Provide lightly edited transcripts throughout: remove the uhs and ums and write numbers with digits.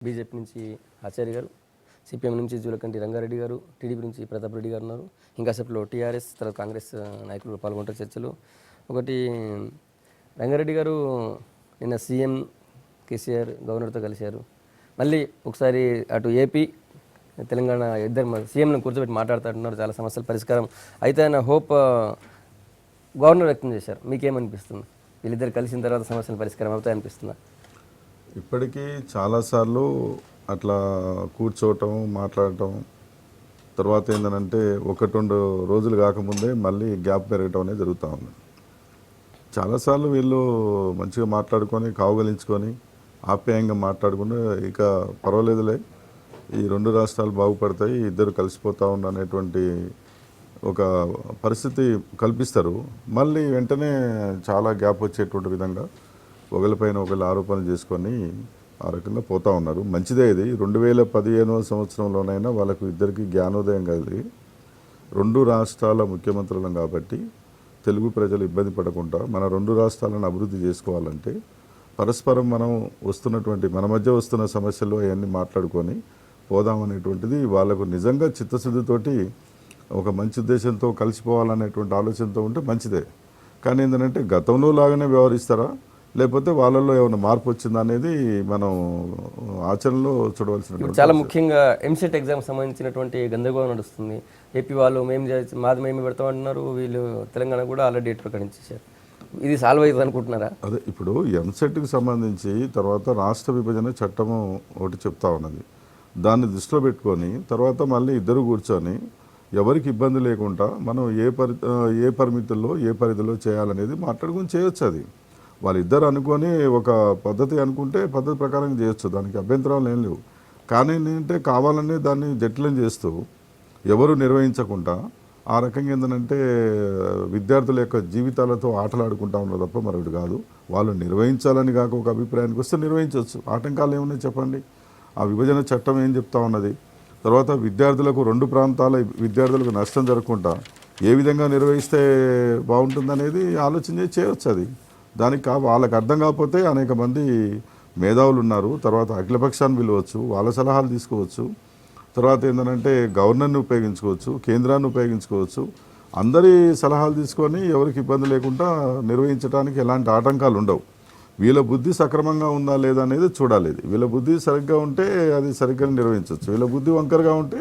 BJP నుంచి ఆచార్య గారు, CPM నుంచి జూలకంటి రంగారెడ్డి గారు, టీడీపీ నుంచి ప్రతాప్ రెడ్డి గారు ఉన్నారు. ఇంకా సేపట్లో టీఆర్ఎస్ తర్వాత కాంగ్రెస్ నాయకులు పాల్గొంటారు చర్చలు. ఒకటి రంగారెడ్డి గారు నిన్న సీఎం కేసీఆర్ గవర్నర్తో కలిశారు. మళ్ళీ ఒకసారి అటు ఏపీ తెలంగాణ ఇద్దరు సీఎంలను కూర్చోబెట్టి మాట్లాడుతున్నారు. చాలా సమస్యల పరిష్కారం అయితే అన్న హోప్ గవర్నర్ వ్యక్తం చేశారు. మీకేమనిపిస్తుంది? వీళ్ళిద్దరు కలిసిన తర్వాత సమస్యల పరిష్కారం అవుతాయి అనిపిస్తుందా? ఇప్పటికీ చాలాసార్లు అట్లా కూర్చోవటం మాట్లాడటం తర్వాత ఏంటంటే 1-2 రోజులు కాకముందే మళ్ళీ గ్యాప్ పెరగటం అనేది జరుగుతూ ఉంది. చాలాసార్లు వీళ్ళు మంచిగా మాట్లాడుకొని కావుగలించుకొని ఆప్యాయంగా మాట్లాడుకుంటే ఇక పర్వాలేదులే, ఈ 2 రాష్ట్రాలు బాగుపడతాయి, ఇద్దరు కలిసిపోతూ అనేటువంటి ఒక పరిస్థితి కల్పిస్తారు. మళ్ళీ వెంటనే చాలా గ్యాప్ వచ్చేటువంటి విధంగా ఒకరిపైన ఒకరు ఆరోపణలు చేసుకొని ఆ రకంగా పోతూ ఉన్నారు. మంచిదే ఇది. 2015వ సంవత్సరంలోనైనా వాళ్ళకు ఇద్దరికి జ్ఞానోదయం కలిగి 2 రాష్ట్రాల ముఖ్యమంత్రులం కాబట్టి తెలుగు ప్రజలు ఇబ్బంది పడకుండా మన 2 రాష్ట్రాలను అభివృద్ధి చేసుకోవాలంటే పరస్పరం మనం మన మధ్య వస్తున్న సమస్యలు అవన్నీ మాట్లాడుకొని పోదామనేటువంటిది వాళ్ళకు నిజంగా చిత్తశుద్ధితోటి ఒక మంచి ఉద్దేశంతో కలిసిపోవాలనేటువంటి ఆలోచనతో ఉంటే మంచిదే. కానీ ఏంటంటే గతంలో లాగానే వ్యవహరిస్తారా లేకపోతే వాళ్ళల్లో ఏమైనా మార్పు వచ్చిందా అనేది మనం ఆచరణలో చూడవలసిన. చాలా ముఖ్యంగా ఎంసెట్ ఎగ్జామ్ సంబంధించినటువంటి గందరగోళం నడుస్తుంది. ఏపీ వాళ్ళు మేము పెడతామంటున్నారు, వీళ్ళు తెలంగాణ కూడా ఆల్రెడీ డేట్ ప్రకటించేశారు. ఇది సాల్వ్ అవుతుంది అనుకుంటున్నారా? అదే ఇప్పుడు ఎంసెట్కి సంబంధించి తర్వాత రాష్ట్ర విభజన చట్టము ఒకటి చెప్తా ఉన్నది. దాన్ని దృష్టిలో పెట్టుకొని తర్వాత మళ్ళీ ఇద్దరు కూర్చొని ఎవరికి ఇబ్బంది లేకుండా మనం ఏ పరిమితుల్లో ఏ పరిధిలో చేయాలనేది మాట్లాడుకొని చేయొచ్చు. అది వాళ్ళిద్దరు అనుకొని ఒక పద్ధతి అనుకుంటే పద్ధతి ప్రకారం చేయొచ్చు, దానికి అభ్యంతరాలు ఏం లేవు. కానీ ఏంటంటే కావాలనే దాన్ని జటిలం చేస్తూ ఎవరు నిర్వహించకుండా ఆ రకంగా ఏంటంటే విద్యార్థుల యొక్క జీవితాలతో ఆటలాడుకుంటా ఉన్నారు తప్ప మరొకటి కాదు. వాళ్ళు నిర్వహించాలని కాక ఒక అభిప్రాయానికి వస్తే నిర్వహించవచ్చు. ఆటంకాలు ఏమున్నాయి చెప్పండి? ఆ విభజన చట్టం ఏం చెప్తా ఉన్నది? తర్వాత విద్యార్థులకు 2 ప్రాంతాల విద్యార్థులకు నష్టం జరగకుండా ఏ విధంగా నిర్వహిస్తే బాగుంటుందనేది ఆలోచన చేయవచ్చు. అది దానికి వాళ్ళకి అర్థం కాకపోతే అనేక మంది మేధావులు ఉన్నారు. తర్వాత అఖిలపక్షాన్ని పిలవచ్చు, వాళ్ళ సలహాలు తీసుకోవచ్చు. తర్వాత ఏంటంటే గవర్నర్ని ఉపయోగించుకోవచ్చు, కేంద్రాన్ని ఉపయోగించుకోవచ్చు. అందరి సలహాలు తీసుకొని ఎవరికి ఇబ్బంది లేకుండా నిర్వహించడానికి ఎలాంటి ఆటంకాలు ఉండవు. వీళ్ళ బుద్ధి సక్రమంగా ఉందా లేదా అనేది చూడాలి. వీళ్ళ బుద్ధి సరిగ్గా ఉంటే అది సరిగ్గా నిర్వహించవచ్చు. వీళ్ళ బుద్ధి వంకరగా ఉంటే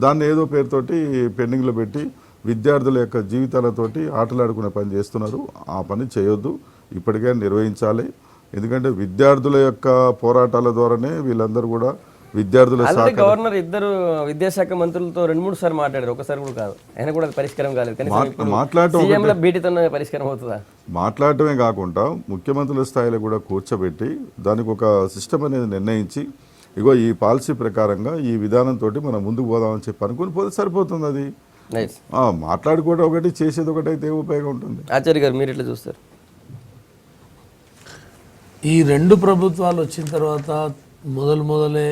దాన్ని ఏదో పేరుతోటి పెండింగ్లో పెట్టి విద్యార్థుల యొక్క జీవితాలతోటి ఆటలాడుకునే పని చేస్తున్నారు. ఆ పని చేయొద్దు, ఇప్పటికైనా నిర్వహించాలి. ఎందుకంటే విద్యార్థుల యొక్క పోరాటాల ద్వారానే వీళ్ళందరూ కూడా విద్యార్థుల గవర్నర్ ఇద్దరు విద్యాశాఖ మంత్రులతో 2-3 సార్లు మాట్లాడారు, ఒకసారి కూడా కాదు. అయినా కూడా పరిష్కారం కాలేదు. పరిష్కారం అవుతుందా? మాట్లాడటమే కాకుండా ముఖ్యమంత్రుల స్థాయిలో కూడా కూర్చోబెట్టి దానికి ఒక సిస్టమ్ అనేది నిర్ణయించి ఇగో ఈ పాలసీ ప్రకారంగా ఈ విధానంతో మనం ముందుకు పోదామని చెప్పి అనుకుని పోతే సరిపోతుంది. అది మాట్లాడుకోవడం ఒకటి, చేసేది ఒకటి అయితే ఉపయోగం ఉంటుంది. ఆచార్య గారు మీరు ఎట్లా చూస్తారు? ఈ 2 ప్రభుత్వాలు వచ్చిన తర్వాత మొదలే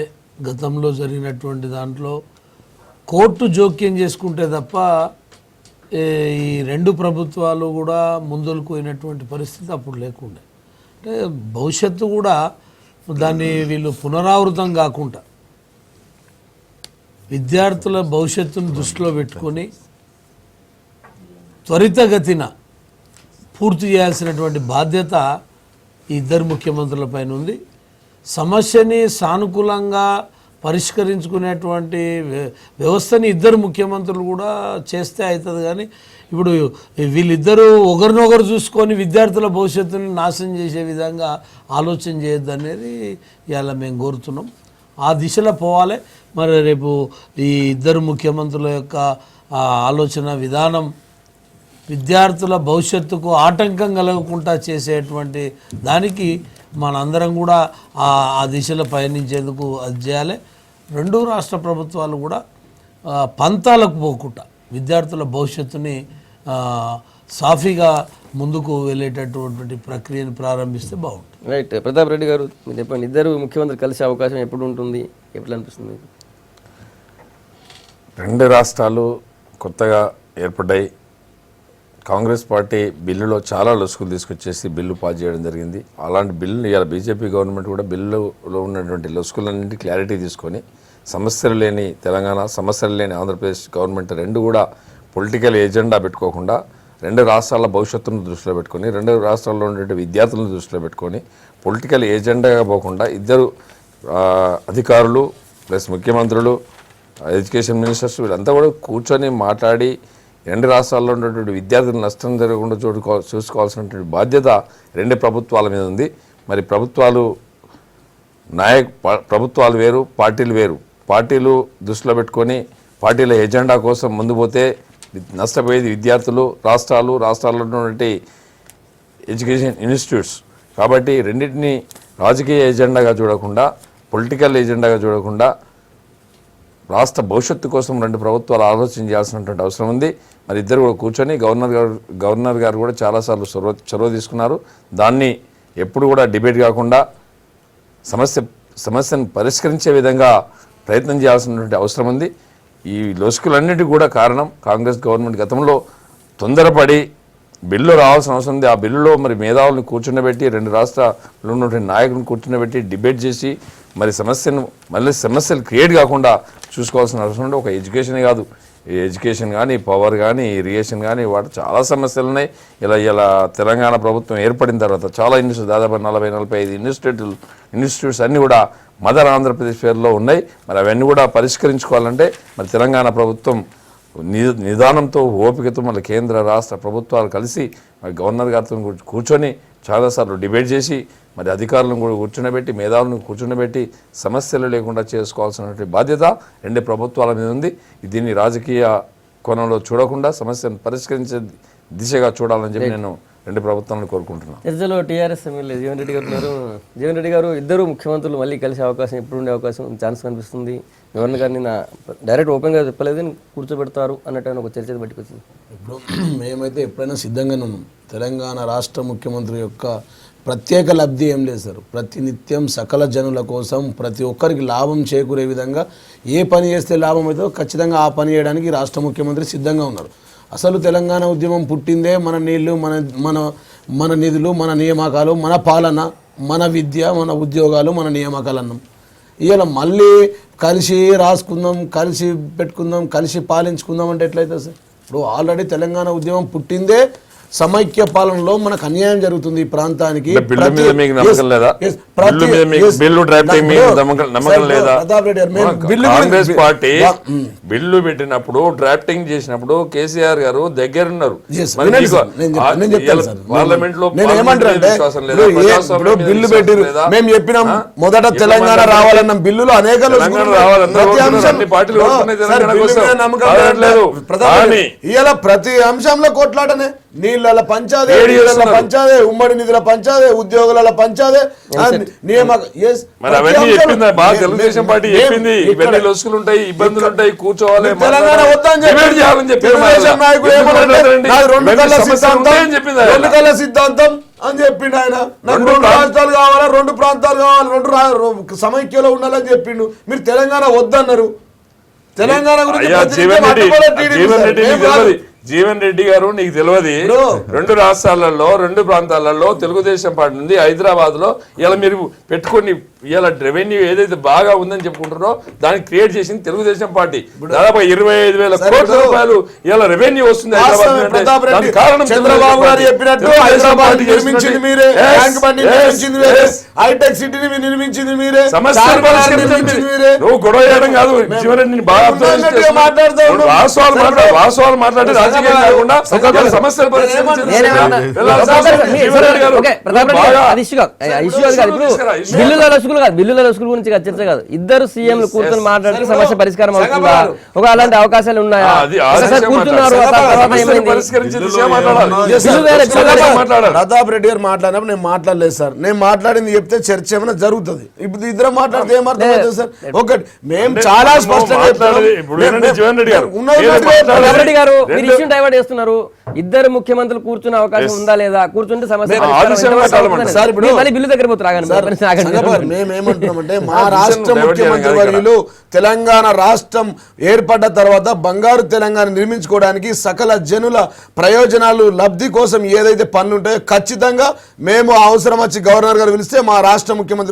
గతంలో జరిగినటువంటి దాంట్లో కోర్టు జోక్యం చేసుకుంటే తప్ప ఈ 2 ప్రభుత్వాలు కూడా ముందుకు పోయినటువంటి పరిస్థితి అప్పుడు లేకుండే. అంటే భవిష్యత్తు కూడా దాన్ని వీళ్ళు పునరావృతం కాకుండా విద్యార్థుల భవిష్యత్తును దృష్టిలో పెట్టుకొని త్వరితగతిన పూర్తి చేయాల్సినటువంటి బాధ్యత ఈ 2 ముఖ్యమంత్రుల పైన ఉంది. సమస్యని సానుకూలంగా పరిష్కరించుకునేటువంటి వ్యవస్థని 2 ముఖ్యమంత్రులు కూడా చేస్తే అవుతుంది. కానీ ఇప్పుడు వీళ్ళిద్దరూ ఒకరినొకరు చూసుకొని విద్యార్థుల భవిష్యత్తుని నాశనం చేసే విధంగా ఆలోచన చేయొద్దు అనేది ఇవాళ మేము కోరుతున్నాం. ఆ దిశలో పోవాలి. మరి రేపు ఈ 2 ముఖ్యమంత్రుల యొక్క ఆలోచన విధానం విద్యార్థుల భవిష్యత్తుకు ఆటంకం కలగకుండా చేసేటువంటి దానికి మనందరం కూడా ఆ దిశలో పయనించేందుకు అది చేయాలి. 2 రాష్ట్ర ప్రభుత్వాలు కూడా పంతాలకు పోకుండా విద్యార్థుల భవిష్యత్తుని సాఫీగా ముందుకు వెళ్ళేటటువంటి ప్రక్రియను ప్రారంభిస్తే బాగుంటుంది. రైట్. ప్రతాప్ రెడ్డి గారు మీరు చెప్పండి, 2 ముఖ్యమంత్రులు కలిసే అవకాశం ఎప్పుడు ఉంటుంది, ఎట్లా అనిపిస్తుంది? 2 రాష్ట్రాలు కొత్తగా ఏర్పడ్డాయి. కాంగ్రెస్ పార్టీ బిల్లులో చాలా లొసుగులు తీసుకొచ్చేసి బిల్లు పాస్ చేయడం జరిగింది. అలాంటి బిల్లుని ఇవాళ బీజేపీ గవర్నమెంట్ కూడా బిల్లులో ఉన్నటువంటి లొసుగులన్నింటి క్లారిటీ తీసుకొని సమస్యలు లేని తెలంగాణ, సమస్యలు లేని ఆంధ్రప్రదేశ్ గవర్నమెంట్ రెండు కూడా పొలిటికల్ ఎజెండా పెట్టుకోకుండా రెండు రాష్ట్రాల భవిష్యత్తును దృష్టిలో పెట్టుకొని రెండు రాష్ట్రాల్లో ఉన్నటువంటి విద్యార్థులను దృష్టిలో పెట్టుకొని పొలిటికల్ ఎజెండాగా పోకుండా ఇద్దరు అధికారులు ప్లస్ ముఖ్యమంత్రులు, ఎడ్యుకేషన్ మినిస్టర్స్ వీళ్ళంతా కూడా కూర్చొని మాట్లాడి రెండు రాష్ట్రాల్లో ఉన్నటువంటి విద్యార్థులు నష్టం జరగకుండా చూసుకోవాల్సినటువంటి బాధ్యత రెండు ప్రభుత్వాల మీద ఉంది. మరి ప్రభుత్వాలు వేరు, పార్టీలు వేరు. పార్టీలు దృష్టిలో పెట్టుకొని పార్టీల ఎజెండా కోసం ముందు పోతే నష్టపోయేది విద్యార్థులు, రాష్ట్రాల్లో ఉన్నటువంటి ఎడ్యుకేషన్ ఇన్స్టిట్యూట్స్. కాబట్టి రెండింటినీ రాజకీయ ఎజెండాగా చూడకుండా, పొలిటికల్ ఎజెండాగా చూడకుండా రాష్ట్ర భవిష్యత్తు కోసం రెండు ప్రభుత్వాలు ఆలోచన చేయాల్సినటువంటి అవసరం ఉంది. మరి ఇద్దరు కూడా కూర్చొని గవర్నర్ గారు కూడా చాలాసార్లు చొరవ తీసుకున్నారు. దాన్ని ఎప్పుడు కూడా డిబేట్ కాకుండా సమస్యను పరిష్కరించే విధంగా ప్రయత్నం చేయాల్సినటువంటి అవసరం ఉంది. ఈ లొసుకులన్నిటికీ కూడా కారణం కాంగ్రెస్ గవర్నమెంట్ గతంలో తొందరపడి బిల్లు రావాల్సిన అవసరం ఉంది. ఆ బిల్లులో మరి మేధావులను కూర్చుండబెట్టి రెండు రాష్ట్రాల్లో ఉన్నటువంటి నాయకులను కూర్చుండబెట్టి డిబేట్ చేసి మరి సమస్యలు క్రియేట్ కాకుండా చూసుకోవాల్సిన అవసరం ఉంది. ఒక ఎడ్యుకేషన్ కాదు, ఈ ఎడ్యుకేషన్ కానీ, పవర్ కానీ, ఇరిగేషన్ కానీ వాటి చాలా సమస్యలు ఉన్నాయి. ఇలా తెలంగాణ ప్రభుత్వం ఏర్పడిన తర్వాత చాలా దాదాపు 40-45 ఇన్స్టిట్యూట్స్ అన్నీ కూడా మదర్ ఆంధ్రప్రదేశ్ పేరులో ఉన్నాయి. మరి అవన్నీ కూడా పరిష్కరించుకోవాలంటే మరి తెలంగాణ ప్రభుత్వం నిదానంతో, ఓపికతో మళ్ళీ కేంద్ర రాష్ట్ర ప్రభుత్వాలు కలిసి మరి గవర్నర్ గారితో కూర్చొని చాలాసార్లు డిబేట్ చేసి మరి అధికారులను కూడా కూర్చుండబెట్టి, మేధావులను కూర్చుండబెట్టి సమస్యలు లేకుండా చేసుకోవాల్సినటువంటి బాధ్యత రెండు ప్రభుత్వాల మీద ఉంది. దీన్ని రాజకీయ కోణంలో చూడకుండా సమస్యను పరిష్కరించే దిశగా చూడాలని చెప్పి నేను రెండు ప్రభుత్వాలను కోరుకుంటున్నాను. చర్చలో టీఆర్ఎస్ ఎమ్మెల్యే జీవన్ రెడ్డి గారు ఉన్నారు. జీవన్ రెడ్డి గారు ఇద్దరు ముఖ్యమంత్రులు మళ్ళీ కలిసే అవకాశం ఎప్పుడు ఉండే అవకాశం ఛాన్స్ కనిపిస్తుంది. గవర్నర్ గారిని డైరెక్ట్ ఓపెన్గా చెప్పలేదు, కూర్చోబెడతారు అన్నట్టు ఒక చర్చ బయటకు వచ్చింది. ఇప్పుడు మేమైతే ఎప్పుడైనా సిద్ధంగానే ఉన్నాం. తెలంగాణ రాష్ట్ర ముఖ్యమంత్రి యొక్క ప్రత్యేక లబ్ధి ఏం లేదు సార్. ప్రతినిత్యం సకల జనుల కోసం ప్రతి ఒక్కరికి లాభం చేకూరే విధంగా ఏ పని చేస్తే లాభం అవుతుందో ఖచ్చితంగా ఆ పని చేయడానికి రాష్ట్ర ముఖ్యమంత్రి సిద్ధంగా ఉన్నారు. అసలు తెలంగాణ ఉద్యమం పుట్టిందే మన నీళ్లు, మన నిధులు, మన నియామకాలు, మన పాలన, మన విద్య, మన ఉద్యోగాలు, మన నియామకాలు అన్నాం. ఇవాళ మళ్ళీ కలిసి రాసుకుందాం, కలిసి పెట్టుకుందాం, కలిసి పాలించుకుందాం అంటే ఎట్లయితే సార్? ఇప్పుడు ఆల్రెడీ తెలంగాణ ఉద్యమం పుట్టిందే సమైక్య పాలనలో మనకు అన్యాయం జరుగుతుంది ఈ ప్రాంతానికి. కాంగ్రెస్ పార్టీ బిల్లు పెట్టినప్పుడు డ్రాఫ్టింగ్ చేసినప్పుడు కేసీఆర్ గారు దగ్గరున్నారు. పార్లమెంట్ లో బిల్లు పెట్టి మేము చెప్పినాం మొదట తెలంగాణ రావాలన్న బిల్లులో అనేక ఇలా ప్రతి అంశంలో కొట్లాటనే. నీళ్ళ పంచాదే, పంచాదే, ఉమ్మడి నిధుల పంచాదే, ఉద్యోగుల పంచాదే, తెలుగుదేశం పార్టీ చెప్పింది ఇవన్నీ లొసుకులు ఉంటాయి, ఇబ్బందులు ఉంటాయి, కూర్చోవాలి, తెలంగాణ వద్దని తెలుగుదేశం నాయకుడు రెండు కళ్ళ సిద్ధాంతం అని చెప్పిండు ఆయన. నాకు 2 రాష్ట్రాలు కావాలా, 2 ప్రాంతాలు కావాలి, 2 సమైక్యలో ఉండాలని చెప్పిండు. మీరు తెలంగాణ వద్దన్నారు. తెలంగాణ జీవన్ రెడ్డి గారు నీకు తెలియదు, 2 రాష్ట్రాలలో 2 ప్రాంతాలలో తెలుగుదేశం పార్టీ ఉంది. హైదరాబాద్ లో ఇలా మీరు పెట్టుకొని ఇలా రెవెన్యూ ఏదైతే బాగా ఉందని చెప్పుకుంటారో దాన్ని క్రియేట్ చేసింది తెలుగుదేశం పార్టీ. దాదాపు 25,000 కోట్ల రూపాయలు ఇలా రెవెన్యూ వస్తుంది హైదరాబాద్. కారణం చంద్రబాబు గారు చెప్పినట్టు హైదరాబాద్ నిర్మించింది మీరే, హైటెక్ సిటీని నిర్మించింది మీరే, నువ్వు గొడవ చేయడం కాదు. జీవన్ రెడ్డిని బాగా వాస్తవాలు మాట్లాడే రాజకీయం కాకుండా సమస్యలు బిల్లుల లొసుగుల గురించి చర్చ కాదు. ఇద్దరు సీఎంలు కూర్చొని మాట్లాడితే సమస్య పరిష్కారం అవుతుందా? ఒక అలాంటి అవకాశాలు ఉన్నాయా? కూర్చున్నారు, ప్రతాప్ రెడ్డి గారు మాట్లాడినప్పుడు నేను మాట్లాడలేదు సార్. నేను మాట్లాడింది చెప్తే చర్చ ఏమైనా జరుగుతుంది. ఇప్పుడు ఇద్దరు మాట్లాడితే ఏమర్థమవుతుంది సార్? ఒకటి మేము చాలా స్పష్టంగా రెడ్డి గారు మీరు ఇష్యూ డైవర్ట్ చేస్తున్నారు. ఇద్దరు ముఖ్యమంత్రులు కూర్చునే అవకాశం ఉందా లేదా? కూర్చుంటే సమస్య బిల్లు దగ్గర మేమేమంటున్నామంటే మా రాష్ట్ర ముఖ్యమంత్రి వర్యులు తెలంగాణ రాష్ట్రం ఏర్పడ్డ తర్వాత బంగారు తెలంగాణ నిర్మించుకోవడానికి సకల జనుల ప్రయోజనాలు లబ్ధి కోసం ఏదైతే పనులు ఉంటాయో ఖచ్చితంగా మేము అవసరం వచ్చి గవర్నర్ గారు పిలిస్తే మా రాష్ట్ర ముఖ్యమంత్రి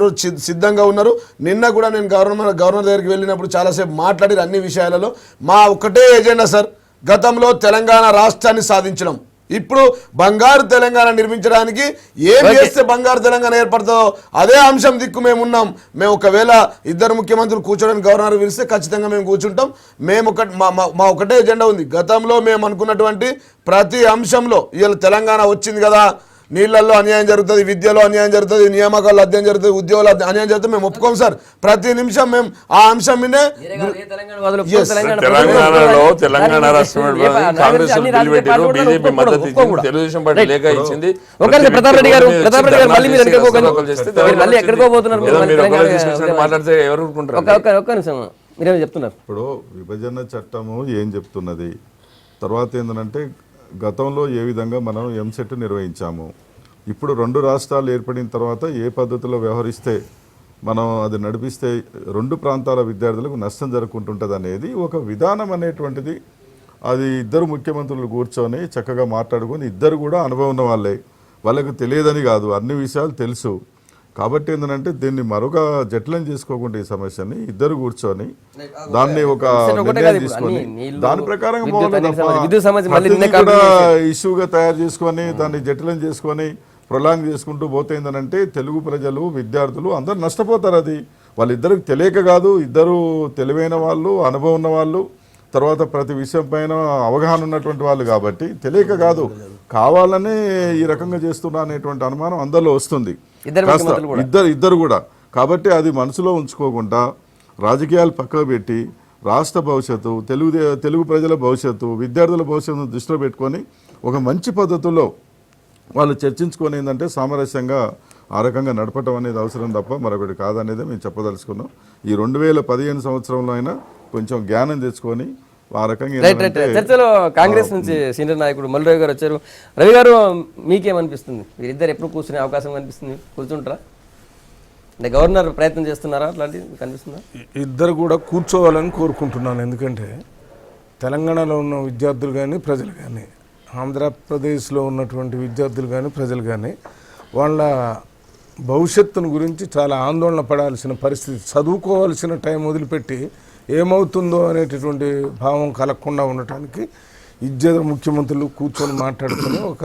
సిద్ధంగా ఉన్నారు. నిన్న కూడా నేను గవర్నర్ దగ్గరికి వెళ్ళినప్పుడు చాలాసేపు మాట్లాడి అన్ని విషయాలలో మా ఒకటే ఎజెండా సార్, గతంలో తెలంగాణ రాష్ట్రాన్ని సాధించడం, ఇప్పుడు బంగారు తెలంగాణ నిర్మించడానికి ఏం చేస్తే బంగారు తెలంగాణ ఏర్పడుతుందో అదే అంశం దిక్కు మేము ఉన్నాం. మేము ఒకవేళ ఇద్దరు ముఖ్యమంత్రులు కూర్చోడానికి గవర్నర్ పిలిస్తే ఖచ్చితంగా మేము కూర్చుంటాం. మేము మా ఒకటే ఎజెండా ఉంది. గతంలో మేము అనుకున్నటువంటి ప్రతి అంశంలో ఇవాళ తెలంగాణ వచ్చింది కదా, నీళ్లలో అన్యాయం జరుగుతుంది, విద్యలో అన్యాయం జరుగుతుంది, నియామకాల్లో అన్యాయం జరుగుతుంది, ఉద్యోగాలు అన్యాయం జరుగుతుంది, మేము ఒప్పుకోం సార్. ప్రతి నిమిషం మేము ఆ అంశం మీదే తెలంగాణలో తెలంగాణ రాష్ట్రం కాంగ్రెస్ బిల్లు పెట్టారు, బీజేపీ మద్దతు ఇచ్చింది, తెలుగుదేశం పార్టీ లేఖ ఇచ్చింది. ప్రతాప్ రెడ్డి గారు మాట్లాడితే ఎవరు ఒక్క నిమిషం మీరేమో చెప్తున్నారు. ఇప్పుడు విభజన చట్టము ఏం చెప్తున్నది, తర్వాత ఏంటంటే గతంలో ఏ విధంగా మనం ఎంసెట్ నిర్వహించాము, ఇప్పుడు 2 రాష్ట్రాలు ఏర్పడిన తర్వాత ఏ పద్ధతిలో వ్యవహరిస్తే మనం అది నడిపిస్తే 2 ప్రాంతాల విద్యార్థులకు నష్టం జరుగుతుంటుంది అనేది ఒక విధానం అనేటువంటిది. అది ఇద్దరు ముఖ్యమంత్రులు కూర్చొని చక్కగా మాట్లాడుకొని, ఇద్దరు కూడా అనుభవం ఉన్న వాళ్ళే, వాళ్ళకు తెలియదని కాదు, అన్ని విషయాలు తెలుసు. కాబట్టి ఏంటంటే దీన్ని మరొక జటిలం చేసుకోకుండా ఈ సమస్యని ఇద్దరు కూర్చొని దాన్ని ఒక నిర్ణయం తీసుకొని దాని ప్రకారంగా ఇష్యూగా తయారు చేసుకొని దాన్ని జటిలం చేసుకొని ప్రొలాంగ్ చేసుకుంటూ పోతే ఏంటంటే తెలుగు ప్రజలు విద్యార్థులు అందరూ నష్టపోతారు. అది వాళ్ళిద్దరికి తెలియక కాదు, ఇద్దరు తెలివైన వాళ్ళు, అనుభవం ఉన్న వాళ్ళు, తర్వాత ప్రతి విషయం పైన అవగాహన ఉన్నటువంటి వాళ్ళు కాబట్టి తెలియక కాదు, కావాలనే ఈ రకంగా చేస్తున్నా అనేటువంటి అనుమానం అందరిలో వస్తుంది. ఇద్దరు కూడా. కాబట్టి అది మనసులో ఉంచుకోకుండా రాజకీయాలు పక్కకు పెట్టి రాష్ట్ర భవిష్యత్తు, తెలుగు ప్రజల భవిష్యత్తు, విద్యార్థుల భవిష్యత్తును దృష్టిలో పెట్టుకొని ఒక మంచి పద్ధతుల్లో వాళ్ళు చర్చించుకొని ఏంటంటే సామరస్యంగా ఆ రకంగా నడపటం అనేది అవసరం తప్ప మరొకటి కాదనేది మేము చెప్పదలుచుకున్నాం. ఈ 2015 సంవత్సరంలో అయినా కొంచెం జ్ఞానం తెచ్చుకొని ఆ రకంగా చర్చలో కాంగ్రెస్ నుంచి సీనియర్ నాయకుడు మల్లిరావు గారు వచ్చారు. రవి గారు మీకేమనిపిస్తుంది? వీరిద్దరు ఎప్పుడు కూర్చునే అవకాశం కనిపిస్తుంది? కూర్చుంటారా? అంటే గవర్నర్ ప్రయత్నం చేస్తున్నారా? అట్లాంటివి కనిపిస్తుందా? ఇద్దరు కూడా కూర్చోవాలని కోరుకుంటున్నాను. ఎందుకంటే తెలంగాణలో ఉన్న విద్యార్థులు కానీ ప్రజలు కానీ, ఆంధ్రప్రదేశ్లో ఉన్నటువంటి విద్యార్థులు కానీ ప్రజలు కానీ వాళ్ళ భవిష్యత్తును గురించి చాలా ఆందోళన పడాల్సిన పరిస్థితి. చదువుకోవాల్సిన టైం వదిలిపెట్టి ఏమవుతుందో అనేటటువంటి భావం కలగకుండా ఉండటానికి ఇద్దరు ముఖ్యమంత్రులు కూర్చొని మాట్లాడుకుని ఒక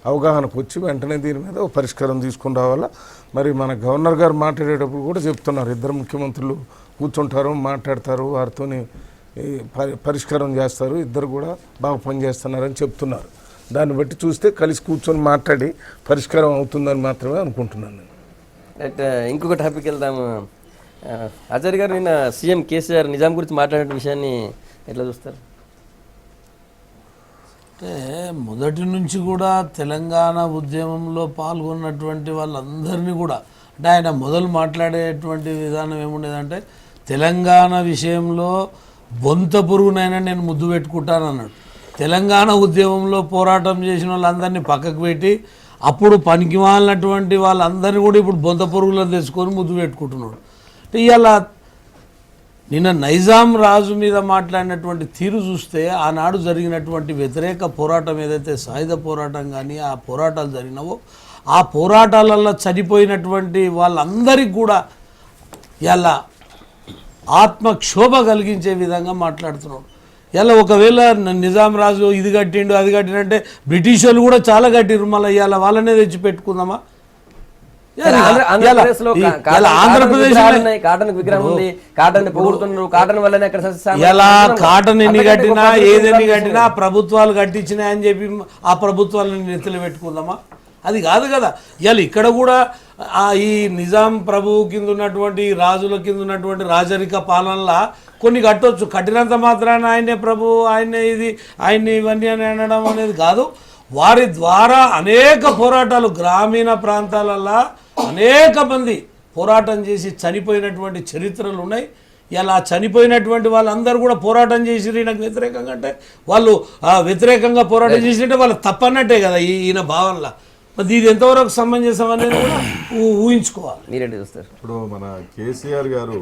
అవగాహనకు వచ్చి వెంటనే దీని మీద ఒక పరిష్కారం తీసుకుని రావాలా. మరి మన గవర్నర్ గారు మాట్లాడేటప్పుడు కూడా చెప్తున్నారు, ఇద్దరు ముఖ్యమంత్రులు కూర్చుంటారు, మాట్లాడతారు, వారితో పరిష్కారం చేస్తారు, ఇద్దరు కూడా బాగా పనిచేస్తున్నారని చెప్తున్నారు. దాన్ని బట్టి చూస్తే కలిసి కూర్చొని మాట్లాడి పరిష్కారం అవుతుందని మాత్రమే అనుకుంటున్నాను. ఇంకొక టాపిక్ వెళ్దాము. ఆచార్య గారు, నిన్న సీఎం కేసీఆర్ నిజాం గురించి మాట్లాడిన విషయాన్ని ఎట్లా చూస్తారు? అంటే మొదటి నుంచి కూడా తెలంగాణ ఉద్యమంలో పాల్గొన్నటువంటి వాళ్ళందరినీ కూడా, అంటే ఆయన మొదలు మాట్లాడేటువంటి విధానం ఏముండేదంటే తెలంగాణ విషయంలో బొంత పురుగునైనా నేను ముద్దు పెట్టుకుంటాను అన్నాడు. తెలంగాణ ఉద్యమంలో పోరాటం చేసిన వాళ్ళందరినీ పక్కకు పెట్టి అప్పుడు పనికి మాలినటువంటి వాళ్ళందరినీ కూడా ఇప్పుడు బొంత పురుగులను తెచ్చుకొని ముద్దు పెట్టుకుంటున్నాడు. అంటే ఇవాళ నిన్న నైజాం రాజు మీద మాట్లాడినటువంటి తీరు చూస్తే ఆనాడు జరిగినటువంటి వ్యతిరేక పోరాటం ఏదైతే సాయుధ పోరాటం కానీ ఆ పోరాటాలు జరిగినావో ఆ పోరాటాలలో చనిపోయినటువంటి వాళ్ళందరికీ కూడా ఇలా ఆత్మక్షోభ కలిగించే విధంగా మాట్లాడుతున్నాడు. ఇలా ఒకవేళ నిజాం రాజు ఇది కట్టిండు అది కట్టిండంటే బ్రిటిష్ వాళ్ళు కూడా చాలా కట్టిరు, మళ్ళీ ఇవాళ వాళ్ళనే తెచ్చి పెట్టుకుందామా? ఎలా కాటన్ ఎన్ని కట్టినా ఏదెన్ని కట్టినా ప్రభుత్వాలు కట్టించినాయి అని చెప్పి ఆ ప్రభుత్వాలను నెత్తిలో పెట్టుకుందామా? అది కాదు కదా. ఇవాళ ఇక్కడ కూడా ఈ నిజాం ప్రభువు కింద ఉన్నటువంటి రాజుల కింద ఉన్నటువంటి రాజరిక పాలనలా కొన్ని కట్టొచ్చు, కట్టినంత మాత్రాన ఆయనే ప్రభువు, ఆయనే ఇది, ఆయన్ని ఇవన్నీ అని అనడం అనేది కాదు. వారి ద్వారా అనేక పోరాటాలు గ్రామీణ ప్రాంతాలల్లో అనేక మంది పోరాటం చేసి చనిపోయినటువంటి చరిత్రలు ఉన్నాయి. ఇలా చనిపోయినటువంటి వాళ్ళందరూ కూడా పోరాటం చేసిరు ఈయనకు వ్యతిరేకంగా అంటే వాళ్ళు వ్యతిరేకంగా పోరాటం చేసినట్టే వాళ్ళు తప్పన్నట్టే కదా ఈయన భావనలో. మరి ఇది ఎంతవరకు సమంజసం అనేది కూడా ఊహించుకోవాలి. మీరేంటి చూస్తారు? ఇప్పుడు మన కేసీఆర్ గారు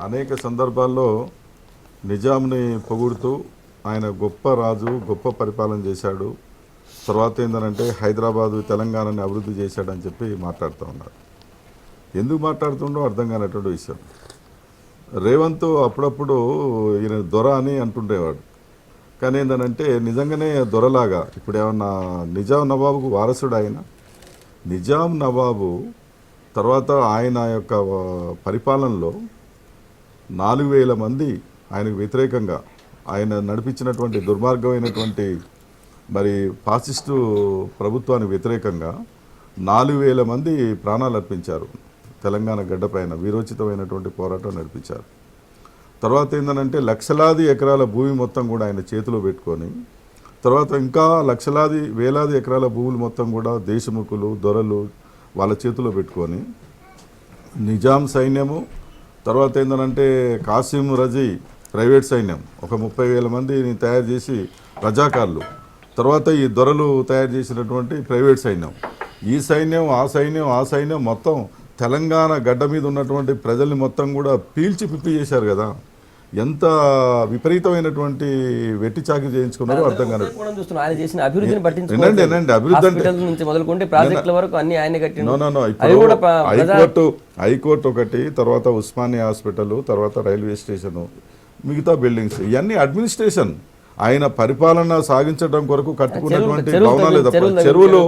అనేక సందర్భాల్లో నిజాంని పొగుడుతూ ఆయన గొప్ప రాజు, గొప్ప పరిపాలన చేశాడు, తర్వాత ఏంటంటే హైదరాబాదు తెలంగాణని అభివృద్ధి చేశాడని చెప్పి మాట్లాడుతూ ఉన్నారు. ఎందుకు మాట్లాడుతుండో అర్థం కానటువంటి విషయం. రేవంత్ అప్పుడప్పుడు ఈయన దొర అని అంటుండేవాడు, కానీ ఏంటంటే నిజంగానే దొరలాగా ఇప్పుడు ఏమన్నా నిజాం నవాబుకు వారసుడు ఆయన. నిజాం నవాబు తర్వాత ఆయన యొక్క పరిపాలనలో 4,000 మంది ఆయనకు వ్యతిరేకంగా ఆయన నడిపించినటువంటి దుర్మార్గమైనటువంటి మరి ఫాసిస్టు ప్రభుత్వానికి వ్యతిరేకంగా 4,000 మంది ప్రాణాలు అర్పించారు. తెలంగాణ గడ్డపైన వీరోచితమైనటువంటి పోరాటం నడిపించారు. తర్వాత ఏంటంటే లక్షలాది ఎకరాల భూమి మొత్తం కూడా ఆయన చేతిలో పెట్టుకొని, తర్వాత ఇంకా లక్షలాది వేలాది ఎకరాల భూములు మొత్తం కూడా దేశముఖులు దొరలు వాళ్ళ చేతిలో పెట్టుకొని నిజాం సైన్యము, తర్వాత ఏంటంటే కాసిం రజీ ప్రైవేట్ సైన్యం ఒక 30,000 మందిని తయారు చేసి రజాకార్లు, తర్వాత ఈ దొరలు తయారు చేసినటువంటి ప్రైవేట్ సైన్యం, ఈ సైన్యం ఆ సైన్యం ఆ సైన్యం మొత్తం తెలంగాణ గడ్డ మీద ఉన్నటువంటి ప్రజల్ని మొత్తం కూడా పీల్చి పిప్పి చేశారు కదా. ఎంత విపరీతమైనటువంటి వెట్టి చాకి చేయించుకున్నారో అర్థం కాదు. ఆయన చేసిన అభివృద్ధిని హైకోర్టు ఒకటి, తర్వాత ఉస్మానియా హాస్పిటల్, తర్వాత రైల్వే స్టేషన్, మిగతా బిల్డింగ్స్ ఇవన్నీ అడ్మినిస్ట్రేషన్. ఆయన పరిపాలన సాగించడం కొరకు కట్టుకున్నటువంటి భవనాలే తప్ప చెరువులు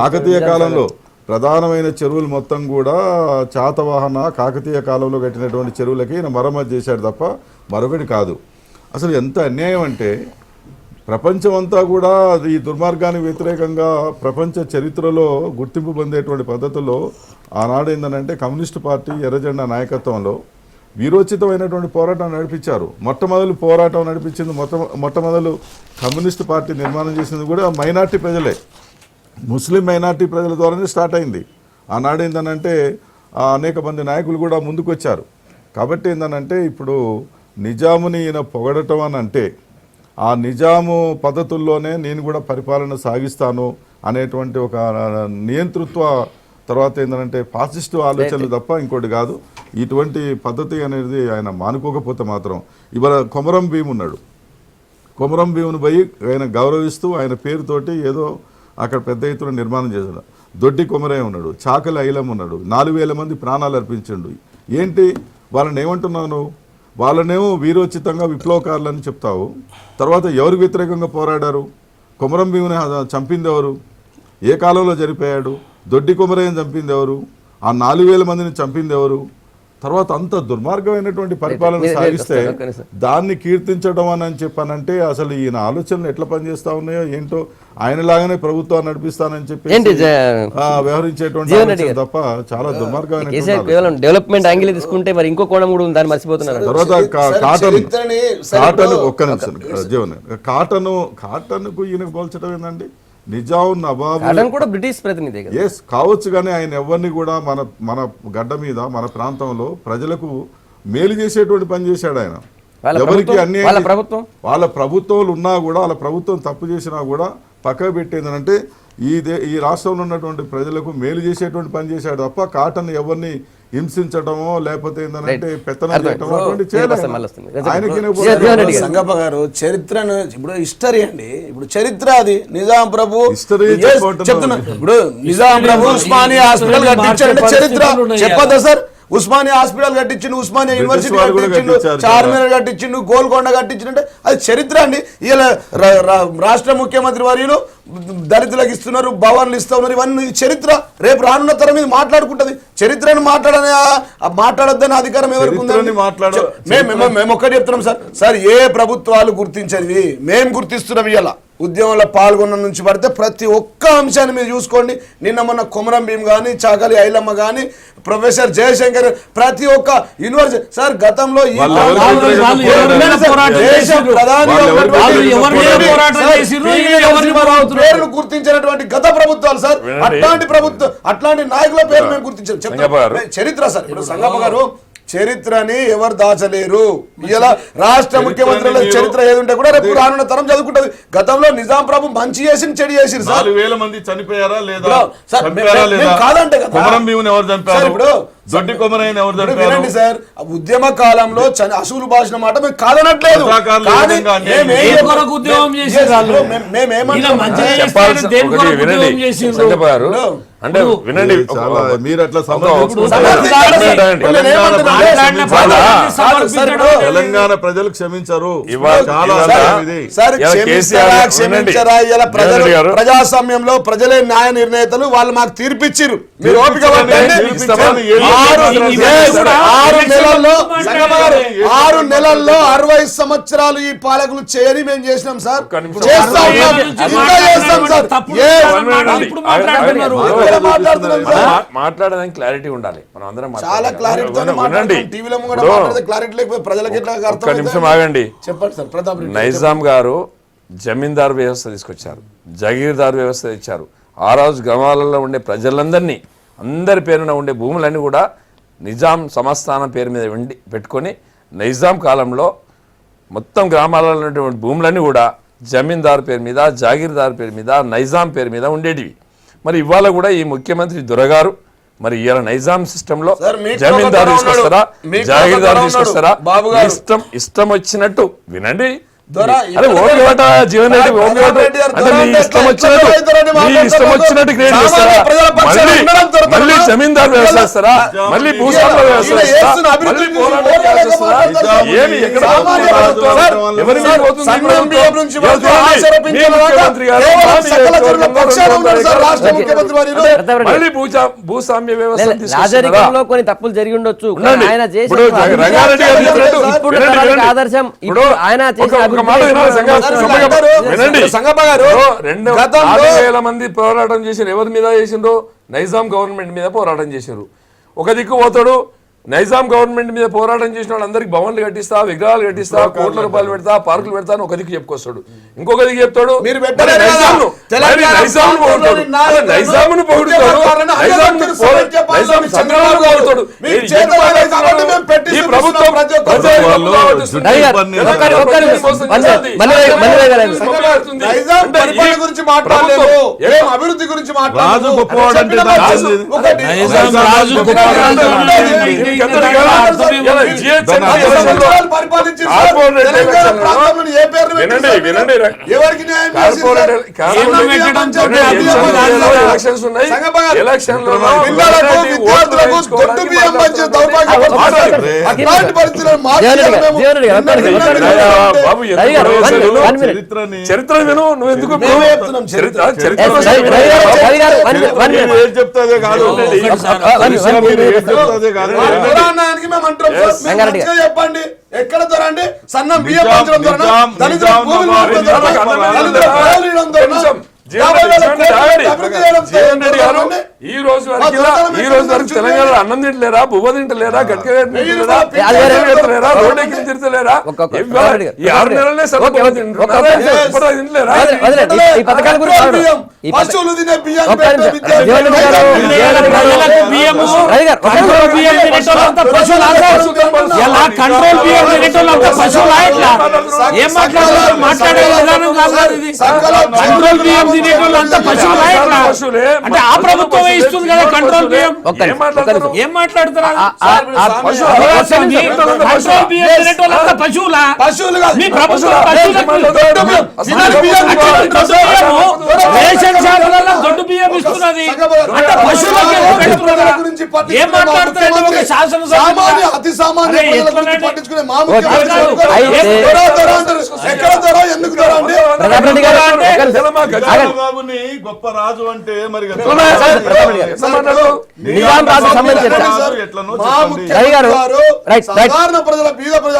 కాకతీయ కాలంలో ప్రధానమైన చెరువులు మొత్తం కూడా శాతవాహన కాకతీయ కాలంలో కట్టినటువంటి చెరువులకి ఈయన మరమ్మతు చేశాడు తప్ప మరొకటి కాదు. అసలు ఎంత అన్యాయం అంటే ప్రపంచమంతా కూడా ఈ దుర్మార్గానికి వ్యతిరేకంగా ప్రపంచ చరిత్రలో గుర్తింపు పొందేటువంటి పద్ధతుల్లో ఆనాడు ఏంటంటే కమ్యూనిస్టు పార్టీ ఎర్రజెండా నాయకత్వంలో వీరోచితమైనటువంటి పోరాటం నడిపించారు. మొట్టమొదలు పోరాటం నడిపించింది మొట్టమొదలు కమ్యూనిస్టు పార్టీ నిర్మాణం చేసింది కూడా మైనార్టీ ప్రజలే, ముస్లిం మైనార్టీ ప్రజల ద్వారానే స్టార్ట్ అయింది. ఆనాడు ఏంటంటే అనేక మంది నాయకులు కూడా ముందుకు వచ్చారు. కాబట్టి ఏంటంటే ఇప్పుడు నిజాముని ఈయన పొగడటం అని అంటే ఆ నిజాము పద్ధతుల్లోనే నేను కూడా పరిపాలన సాగిస్తాను అనేటువంటి ఒక నియంతృత్వ, తర్వాత ఏంటంటే ఫాసిస్టు ఆలోచనలు తప్ప ఇంకోటి కాదు. ఇటువంటి పద్ధతి అనేది ఆయన మానుకోకపోతే మాత్రం ఇవాళ కొమరం భీమ్ ఉన్నాడు, కొమరం భీముని పోయి ఆయన గౌరవిస్తూ ఆయన పేరుతోటి ఏదో అక్కడ పెద్ద ఎత్తున నిర్మాణం చేశాడు. దొడ్డి కొమరయ్య ఉన్నాడు, చాకలి ఐలం ఉన్నాడు, 4,000 మంది ప్రాణాలు అర్పించిండు. ఏంటి వాళ్ళని ఏమంటున్నాను? వాళ్ళనేమో వీరోచితంగా విప్లవకారులని చెప్తావు, తర్వాత ఎవరు వ్యతిరేకంగా పోరాడారు? కొమరం భీముని చంపింది ఎవరు? ఏ కాలంలో జరిపాడు? దొడ్డి కొమరయ్యని చంపింది ఎవరు? ఆ 4,000 మందిని చంపింది ఎవరు? తర్వాత అంత దుర్మార్గమైనటువంటి పరిపాలన సాగిస్తే దాన్ని కీర్తించడం అని చెప్పానంటే అసలు ఈయన ఆలోచనలు ఎట్లా పనిచేస్తా ఉన్నాయో ఏంటో. ఆయనలాగానే ప్రభుత్వాన్ని నడిపిస్తానని చెప్పి వ్యవహరించేటువంటి తప్ప చాలా దుర్మార్గమైన డెవలప్మెంట్ యాంగిల్ తీసుకుంటే మరి ఇంకో కోణం కూడా దాన్ని మర్చిపోతున్నారు. తర్వాత ఒక్క నిమిషం జీవన్ కాటన్కు ఈయనకు పోల్చడం ఏంటండి? నిజాం నవాబు కూడా బ్రిటిష్ ప్రతినిధి ఎస్ కావచ్చు, కానీ ఆయన ఎవరిని కూడా మన గడ్డ మీద మన ప్రాంతంలో ప్రజలకు మేలు చేసేటువంటి పని చేశాడు ఆయన. ఎవరికి అన్ని వాళ్ళ ప్రభుత్వాలు ఉన్నా కూడా వాళ్ళ ప్రభుత్వం తప్పు చేసినా కూడా పక్కకు పెట్టేందంటే ఈ రాష్ట్రంలో ఉన్నటువంటి ప్రజలకు మేలు చేసేటువంటి పని చేశాడు తప్ప కాటన్ ఎవరిని హింసించడమో లేకపోతే ఏంటంటే పెత్తనం చేయడమో అటువంటి చేయలేదు. సంగప్ప గారు చరిత్రను ఇప్పుడు హిస్టరీ అండి, ఇప్పుడు చరిత్ర అది నిజాం ప్రభు చెప్తున్నా. ఇప్పుడు నిజాం ప్రభు ఉస్మానియా హాస్పిటల్ కట్టించారంటే చరిత్ర చెప్పద్దా సార్? ఉస్మానియా హాస్పిటల్ కట్టించిండు, ఉస్మానియా యూనివర్సిటీ కట్టించిండు, చార్మినార్ కట్టించిండు, గోల్కొండ కట్టించిండే అది చరిత్ర అండి. ఇలా రాష్ట్ర ముఖ్యమంత్రి వర్యులు దళితులకు ఇస్తున్నారు, భవన్లు ఇస్తా ఉన్నారు, ఇవన్నీ చరిత్ర. రేపు రానున్న తరం మీద మాట్లాడుకుంటది. చరిత్రను మాట్లాడొద్దని అధికారం ఎవరికి ఉందని మేము ఒక్కటి చెప్తున్నాం సార్. ఏ ప్రభుత్వాలు గుర్తించేది మేము గుర్తిస్తున్నాం. ఇలా ఉద్యమంలో పాల్గొన్న నుంచి పడితే ప్రతి ఒక్క అంశాన్ని మీరు చూసుకోండి. నిన్న మొన్న కొమరం భీమ్ కానీ, చాకలి ఐలమ్మ కానీ, ప్రొఫెసర్ జయశంకర్, ప్రతి ఒక్క యూనివర్సిటీ సార్ గతంలో పేర్లు గుర్తించినటువంటి గత ప్రభుత్వాలు సార్. అట్లాంటి నాయకుల పేరు మేము గుర్తించాం. చరిత్ర సార్. ఇప్పుడు సంగప్ప గారు చరిత్రని ఎవరు దాచలేరు. ఇలా రాష్ట్ర ముఖ్యమంత్రుల చరిత్ర ఏదుంటే కూడా రేపు రానున్న తరం చదువుకుంటది. గతంలో నిజాం ప్రభు మంచి చేసి చెడు చేసిరు సార్. 4,000 మంది చనిపోయారా లేదా? సార్, చంపారా లేదా? మేము కాదంటే కదా. కొమరం భీముని ఎవరు చంపారు? ఇప్పుడు దొడ్డి కొమరైన ఎవరు ఇప్పుడు చంపారు? వినండి సార్, ఉద్యమ కాలంలో అసూలు భాషణ మాట మేము కాదనట్లేదు. రజాకారులు ఏ కానీ విధంగా అన్యాయం మేము ఏ కొరకు ఉద్యమం చేసేది వాళ్ళు? మేమేమంటాం మంచి అంటే చెప్పాల్సిన దేని ఒకటి కొరకు వినండి ఉద్యమం చేసిండ్రు? సంజయ్ గారు, అంటే వినండి, చాలా మీరు అట్లా తెలంగాణ ప్రజలు క్షమించరు. చాలా ఇది. సార్ క్షమించరా క్షమించరా ఇలా ప్రజలు ప్రజాస్వామ్యంలో ప్రజలే న్యాయ నిర్ణేతలు, వాళ్ళు మాకు తీర్పిచ్చిరు. మీరు ఓపిక పట్టండి. 6 నెలల్లో 60 సంవత్సరాలు ఈ పాలకులు చేయని మేము చేసినాం సార్. చేస్తా ఉన్నాం, ఇంకా చేస్తాం సార్. మాట్లాడడానికి క్లారిటీ ఉండాలి. మనం అందరం చాలా క్లారిటీతో మాట్లాడుతున్నాం. టీవీలో కూడా మాట్లాడితే క్లారిటీ లేకపోతే ప్రజలకి ఎట్లా అర్థం ఒక్క నిమిషం ఆగండి. చెప్పండి సార్. ప్రతాప్ రెడ్డి నైజాం గారు జమీందారు వ్యవస్థ తీసుకొచ్చారు, జగీర్దారు వ్యవస్థ ఇచ్చారు. ఆ రోజు గ్రామాలలో ఉండే ప్రజలందరినీ, అందరి పేరున ఉండే భూములన్నీ కూడా నిజాం సంస్థానం పేరు మీద పెట్టుకొని నైజాం కాలంలో మొత్తం గ్రామాలలో ఉన్నటువంటి భూములన్నీ కూడా జమీందారు పేరు మీద, జాగీర్దారు పేరు మీద, నైజాం పేరు మీద ఉండేటివి. మరి ఇవాళ కూడా ఈ ముఖ్యమంత్రి దొరగారు మరి ఇవాళ నైజాం సిస్టమ్ లో జమీందారు తీసుకొస్తారా, జాగీర్దారు తీసుకొస్తారా? ఇష్టం వచ్చినట్టు వినండి. జీవన్ రెడ్డి ఇష్టం వచ్చినట్టు క్రియేట్ చేస్తారా? మళ్ళీ జమీందారు వ్యవస్థ చేస్తారా? మళ్ళీ భూస్వాముల వ్యవస్థ చేస్తారా? మళ్ళీ ఏమి ఎక్కడ మళ్ళీ భూస్వామ్య వ్యవస్థ రాజరికంలో కొన్ని తప్పులు జరిగి ఉండొచ్చు. ఆయన ఇప్పుడు రంగారెడ్డి గారు ఆదర్శం ఆయన రెండు 4,000 మంది పోరాటం చేశారు. ఎవరి మీద చేసిండ్రు? నైజాం గవర్నమెంట్ మీద పోరాటం చేశారు. ఒక దిక్కు పోతాడు, నైజాం గవర్నమెంట్ మీద పోరాటం చేసిన వాళ్ళందరికీ భవన్లు కట్టిస్తా, విగ్రహాలు కట్టిస్తా, కోట్ల రూపాయలు పెడతా, పార్కులు పెడతా అని ఒక దిక్కు చెప్పుకొస్తాడు. ఇంకొక దిక్కు చెప్తాడు నైజాంను పొగుడుతాడు, ఈ ప్రభుత్వం అభివృద్ధి గురించి చరిత్ర విను. నువ్వు ఎందుకు చెప్తాదే కాదు చెప్పండి. ఎక్కడ దొరండి? సన్నం బియ్యం పంచడం ద్వారా, దళితుల భూములు ఈ రోజు వరకు తెలంగాణలో అన్నం తింటలేరా, బువ్వ తింటలేరా, గట్టిగా తింటలేరా, రోడ్డు ఎక్కి తింటలేరా? ఈ 6 నెలలనే పశువులు తినే బియ్యం అంటే ఆ ప్రభుత్వమే ఇస్తుంది కదా కంట్రోల్ బియ్యం. ఏం మాట్లాడుతున్నారు? పశువులా? పశువులు రేషన్ షాపులలో దొడ్డు బియ్యం ఇస్తున్నది అంటే పశువులకి ఏం మాట్లాడుతున్నారు? శాసనసభ అతి సామాన్య పట్టించుకునే బాబుని గొప్ప రాజు అంటే మరి సాధారణ ప్రజల బీద ప్రజల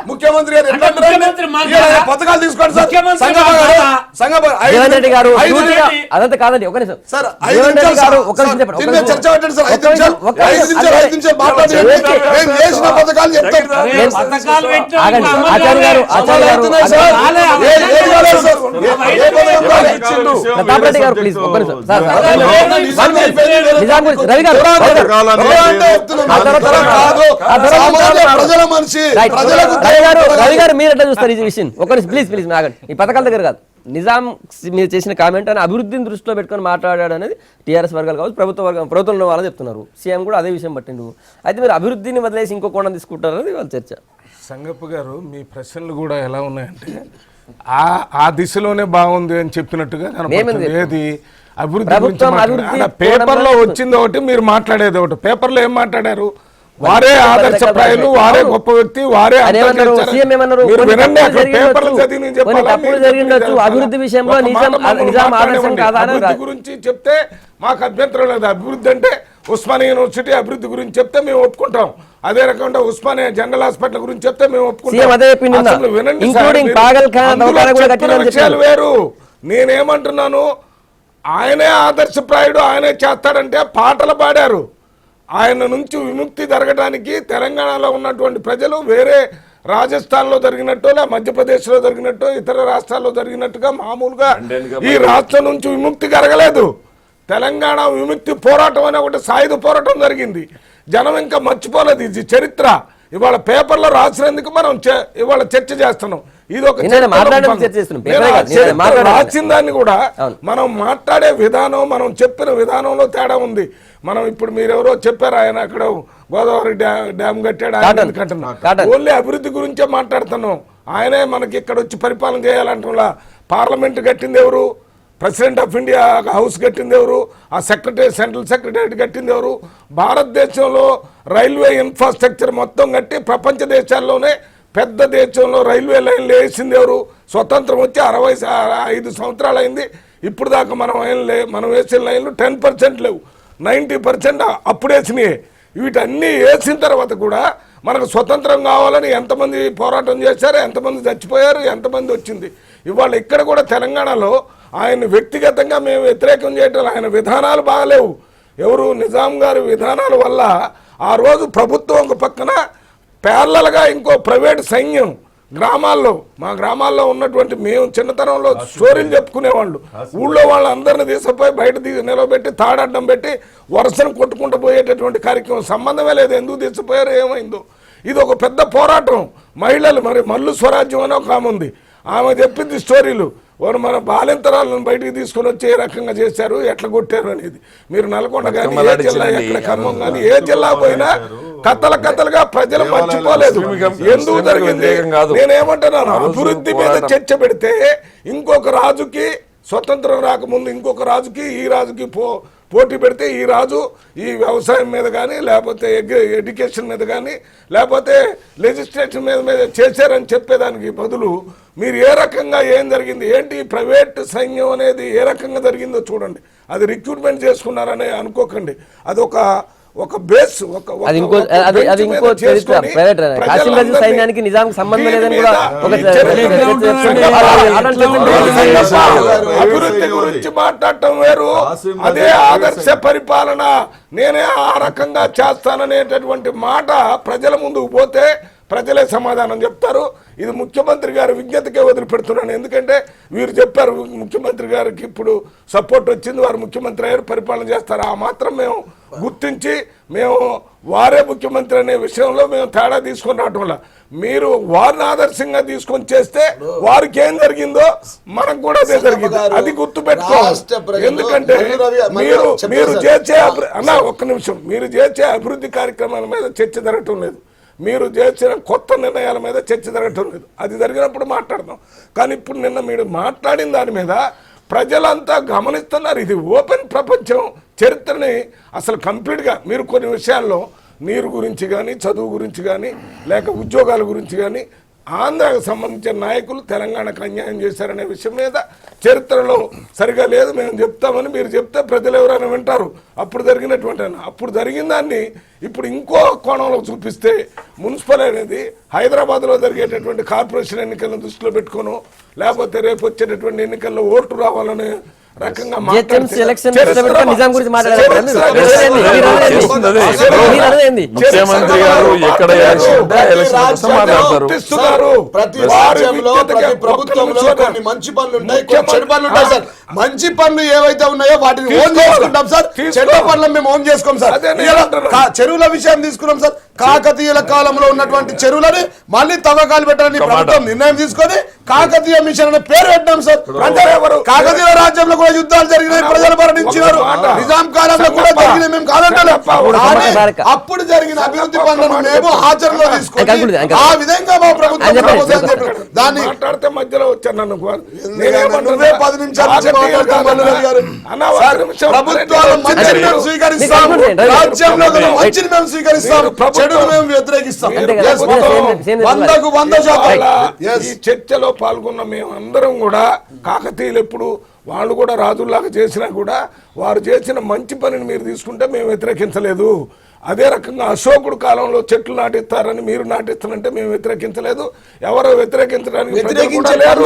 ముఖ్యమంత్రి పథకాలు తీసుకోండి సార్. జీవన్ రెడ్డి గారు అదంతా కాదండి, ఒక నిమిషం. సార్ జీవన్ రెడ్డి గారు ఒక నిమిషం చెప్పండి. చర్చ పెట్టండి సార్. నిమిషాలు మాట్లాడండి. మేము చేసిన పథకాలు చెప్తాం. ప్రతాప్ రెడ్డి గారు ప్లీజ్ ఒక్క నిమిషం సార్. రవి గారు ప్రజల మనిషి రవి గారు మీరు ఎట్లా చూస్తారు ఈ విషయం? ఒక నిమిషం ప్లీజ్ ప్లీజ్ ఆగండి. ఈ పథకాల దగ్గర కాదు, నిజాం మీరు చేసిన కామెంట్ అని అభివృద్ధిని దృష్టిలో పెట్టుకొని మాట్లాడాడు అనేది టీఆర్ఎస్ వర్గాలు కావచ్చు, ప్రభుత్వంలో వాళ్ళు చెప్తున్నారు. సీఎం కూడా అదే విషయం పట్టిండు. అయితే మీరు అభివృద్ధిని వదిలేసి ఇంకో కోణం తీసుకుంటారు అనేది వాళ్ళ చర్చ. సంగప్ప గారు, మీ ప్రశ్నలు కూడా ఎలా ఉన్నాయంటే ఆ దిశలోనే బాగుంది అని చెప్పినట్టుగా కనపడుతుంది. ఏది అభివృద్ధి గురించి పేపర్లో వచ్చింది ఒకటి, మీరు మాట్లాడేది ఒకటి. పేపర్లో ఏం మాట్లాడారు? వారే ఆదర్శప్రాయులు, వారే గొప్ప వ్యక్తి, వారే అభివృద్ధి విషయంలో అభివృద్ధి గురించి చెప్తే మాకు అభ్యంతరం లేదు. అభివృద్ధి అంటే ఉస్మానియా యూనివర్సిటీ అభివృద్ధి గురించి చెప్తే మేము ఒప్పుకుంటాం. అదే రకంగా ఉస్మానియా జనరల్ హాస్పిటల్ గురించి చెప్తే మేము ఒప్పుకుంటాం. విషయాలు వేరు. నేనేమంటున్నాను, ఆయనే ఆదర్శప్రాయుడు, ఆయనే చేస్తాడంటే పాటలు పాడారు. ఆయన నుంచి విముక్తి జరగడానికి తెలంగాణలో ఉన్నటువంటి ప్రజలు వేరే రాజస్థాన్లో జరిగినట్టు, లేదా మధ్యప్రదేశ్లో జరిగినట్టు, ఇతర రాష్ట్రాల్లో జరిగినట్టుగా మామూలుగా ఈ రాష్ట్రం నుంచి విముక్తి జరగలేదు. తెలంగాణ విముక్తి పోరాటం అనే ఒకటి సాయుధ పోరాటం జరిగింది. జనం ఇంకా మర్చిపోలేదు. ఇది చరిత్ర. ఇవాళ పేపర్లో రాసినందుకు మనం ఇవాళ చర్చ చేస్తున్నాం. ఇది ఒక రాసిన దాన్ని కూడా మనం మాట్లాడే విధానం, మనం చెప్పిన విధానంలో తేడా ఉంది. మనం ఇప్పుడు మీరెవరో చెప్పారు, ఆయన అక్కడ గోదావరి డ్యామ్ కట్టాడు, ఆయన కట్టిన ఓన్లీ అభివృద్ధి గురించే మాట్లాడుతున్నాం. ఆయనే మనకి ఇక్కడ వచ్చి పరిపాలన చేయాలంటున్నా. పార్లమెంట్ కట్టింది ఎవరు? ప్రెసిడెంట్ ఆఫ్ ఇండియా హౌస్ కట్టింది ఎవరు? ఆ సెంట్రల్ సెక్రటరీ కట్టింది ఎవరు? భారతదేశంలో రైల్వే ఇన్ఫ్రాస్ట్రక్చర్ మొత్తం కట్టి ప్రపంచ దేశాల్లోనే పెద్ద దేశంలో రైల్వే లైన్లు వేసింది ఎవరు? స్వతంత్రం వచ్చి 65 సంవత్సరాలు అయింది. ఇప్పుడు దాకా మనం వేసిన లైన్లు 10% లేవు, 90% అప్పుడు వేసినాయి. వీటన్నీ వేసిన తర్వాత కూడా మనకు స్వతంత్రం కావాలని ఎంతమంది పోరాటం చేశారు, ఎంతమంది చచ్చిపోయారు, ఎంతమంది వచ్చింది. ఇవాళ ఇక్కడ కూడా తెలంగాణలో ఆయన వ్యక్తిగతంగా మేము వ్యతిరేకం చేయటం, ఆయన విధానాలు బాగలేవు. ఎవరు? నిజాం గారి విధానాల వల్ల ఆ రోజు ప్రభుత్వం ఒక పక్కన ప్యారలల్గా ఇంకో ప్రైవేట్ సైన్యం గ్రామాల్లో, మా గ్రామాల్లో ఉన్నటువంటి మేము చిన్నతనంలో స్టోరీలు చెప్పుకునేవాళ్ళు. ఊళ్ళో వాళ్ళందరినీ తీసుకుపోయి బయట నిలబెట్టి తాడడ్డం పెట్టి వరుసను కొట్టుకుంటూ పోయేటటువంటి కార్యక్రమం. సంబంధమే లేదు ఎందుకు తీసుకుపోయారో ఏమైందో. ఇది ఒక పెద్ద పోరాటం. మహిళలు, మరి మల్లు స్వరాజ్యం అని ఒక ఆమె ఉంది, ఆమె చెప్పింది స్టోరీలు. వారు మన బాలింతరాలను బయటికి తీసుకుని వచ్చి ఏ రకంగా చేశారు, ఎట్లా కొట్టారు అనేది. మీరు నల్గొండ కానీ ఏ జిల్లా, ఎక్కడ ఖమ్మం కానీ ఏ జిల్లా పోయినా కథలుగా ప్రజలు మర్చిపోలేదు ఎందుకు జరిగింది. నేనేమంటున్నాను, అభివృద్ధి మీద చర్చ పెడితే ఇంకొక రాజుకి స్వతంత్రం రాకముందు ఇంకొక రాజుకి ఈ రాజుకి పోటీ పెడితే ఈ రాజు ఈ వ్యవసాయం మీద కానీ, లేకపోతే ఎడ్యుకేషన్ మీద కానీ, లేకపోతే లెజిస్లేషన్ మీద చేశారని చెప్పేదానికి బదులు మీరు ఏ రకంగా ఏం జరిగింది, ఏంటి ప్రైవేట్ సైన్యం అనేది ఏ రకంగా జరిగిందో చూడండి. అది రిక్రూట్మెంట్ చేసుకున్నారని అనుకోకండి. అది ఒక బేస్, సైన్యానికి నిజాంకి సంబంధం లేదని కూడా అభివృద్ధి గురించి మాట్లాడటం వేరు, అదే ఆదర్శ పరిపాలన నేనే ఆ రకంగా చేస్తాననేటటువంటి మాట ప్రజల ముందుకు పోతే ప్రజలే సమాధానం చెప్తారు. ఇది ముఖ్యమంత్రి గారి విజ్ఞతకే వదిలిపెడుతున్నాను. ఎందుకంటే వీరు చెప్పారు ముఖ్యమంత్రి గారికి ఇప్పుడు సపోర్ట్ వచ్చింది, వారు ముఖ్యమంత్రి అయ్యారు, పరిపాలన చేస్తారు. ఆ మాత్రం మేము గుర్తించి మేము వారే ముఖ్యమంత్రి అనే విషయంలో మేము తేడా తీసుకొని రావటం వల్ల మీరు వారిని ఆదర్శంగా తీసుకొని చేస్తే వారికి ఏం జరిగిందో మనకు కూడా అదే జరిగింది. అది గుర్తు పెట్టుకోవాలి. ఎందుకంటే మీరు చేసే ఒక్క నిమిషం, మీరు చేసే అభివృద్ధి కార్యక్రమాల మీద చర్చ జరగటం లేదు, మీరు చేసిన కొత్త నిర్ణయాల మీద చర్చ జరగటం లేదు. అది జరిగినప్పుడు మాట్లాడదాం. కానీ ఇప్పుడు నిన్న మీరు మాట్లాడిన దాని మీద ప్రజలంతా గమనిస్తున్నారు. ఇది ఓపెన్ ప్రపంచం. చరిత్రని అసలు కంప్లీట్గా మీరు కొన్ని విషయాల్లో నీరు గురించి కానీ, చదువు గురించి కానీ, లేక ఉద్యోగాల గురించి కానీ ఆంధ్రాకు సంబంధించిన నాయకులు తెలంగాణకు అన్యాయం చేశారనే విషయం మీద చరిత్రలో సరిగా లేదు, మేము చెప్తామని మీరు చెప్తే ప్రజలు ఎవరైనా వింటారు. అప్పుడు జరిగిన దాన్ని ఇప్పుడు ఇంకో కోణంలో చూపిస్తే మున్సిపల్ అనేది హైదరాబాద్లో జరిగేటటువంటి కార్పొరేషన్ ఎన్నికలను దృష్టిలో పెట్టుకోను, లేకపోతే రేపు వచ్చేటటువంటి ఎన్నికల్లో ఓటు రావాలని రకంగా జిహెచ్ఎంసీ ఎలక్షన్ చరిత్ర- నిజాం గురించి మాట్లాడారు. చేస్తుంది అదే. ముఖ్యమంత్రి గారు ఎక్కడ ఎలక్షన్ ఉంటే ఆ ఎలక్షన్ కోసం మాట్లాడతారు. గుర్తిస్తున్నారు. ప్రతి వారి రాజ్యంలో విద్యుత్ ప్రతి ఒక్క ప్రభుత్వంలో నిమిషం కొన్ని మంచి పనులు ఉంటాయి, కొన్ని చెడు పనులు ఉంటాయి సార్. మంచి పనులు ఏవైతే ఉన్నాయో వాటిని ఓన్ చేసుకుంటాం సార్. చెడు పనులు మేము ఓన్ చేసుకోం సార్. అదే నేను ఇలా అంటున్నా. చెరువుల విషయం తీసుకున్నాం సార్. కాకతీయుల కాలంలో ఉన్నటువంటి చెరువులని మళ్ళీ తవ్వకాలు పెట్టాలని ప్రభుత్వం నిర్ణయం తీసుకొని కాకతీయ మిషన్ అనే పేరు పెట్టాం సార్. అంటే కాకతీయ రాజ్యంలో కూడా యుద్ధాలు జరిగినాయి, ప్రజలు మరణించినారు. నిజాం కాలంలో కూడా జరిగినాయి, మేము కాదంటలేం. కానీ అప్పుడు జరిగిన అభివృద్ధి పనులను మేము ఆచరణలో తీసుకొని ఆ విధంగా మా ప్రభుత్వం దాన్ని మాట్లాడితే మధ్యలో వచ్చాను నన్ను నువ్వే 10 నిమిషాల నుంచి మాట్లాడతాం మల్లు గారు. ప్రభుత్వాలు మంచిని మేము స్వీకరిస్తాం, రాజ్యంలో మంచిని మేము స్వీకరిస్తాం, చెడును మేము వ్యతిరేకిస్తాం. Yes, 100కు 100%. ఈ చర్చలో పాల్గొన్న మేము అందరం కూడా కాకతీయులు ఎప్పుడు వాళ్ళు కూడా రాజుల్లాగా చేసినా కూడా వారు చేసిన మంచి పనిని మీరు తీసుకుంటే మేము వ్యతిరేకించలేదు. అదే రకంగా అశోకుడు కాలంలో చెట్లు నాటిస్తారని మీరు నాటిస్తారంటే మేము వ్యతిరేకించలేదు. ఎవరో వ్యతిరేకించడానికి వ్యతిరేకించలేరు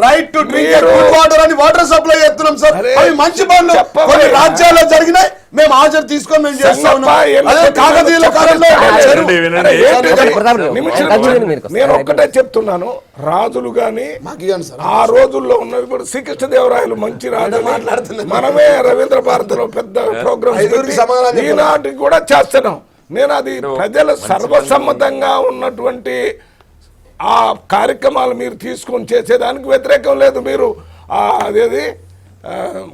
రైట్ టు డ్రింక్ వాటర్ అని వాటర్ సప్లై చేస్తున్నాం సార్. అవి మంచి పనులు కొన్ని రాజ్యాల్లో జరిగినాయి, మేము ఆచరణ తీసుకొని మేము చేస్తా ఉన్నాం. అదే కాకతీయుల కాలంలో నేను ఒక్కటే చెప్తున్నాను, రాజులు గాని ఆ రోజుల్లో ఉన్న ఇప్పుడు శ్రీకృష్ణదేవరాయలు మంచి రాజు మనమే రవీంద్ర భారతిలో పెద్ద ప్రోగ్రామ్ ఈనాటికి కూడా చేస్తున్నాం. నేను అది ప్రజల సర్వసమ్మతంగా ఉన్నటువంటి ఆ కార్యక్రమాలు మీరు తీసుకొని చేసేదానికి వ్యతిరేకం లేదు. మీరు అదేది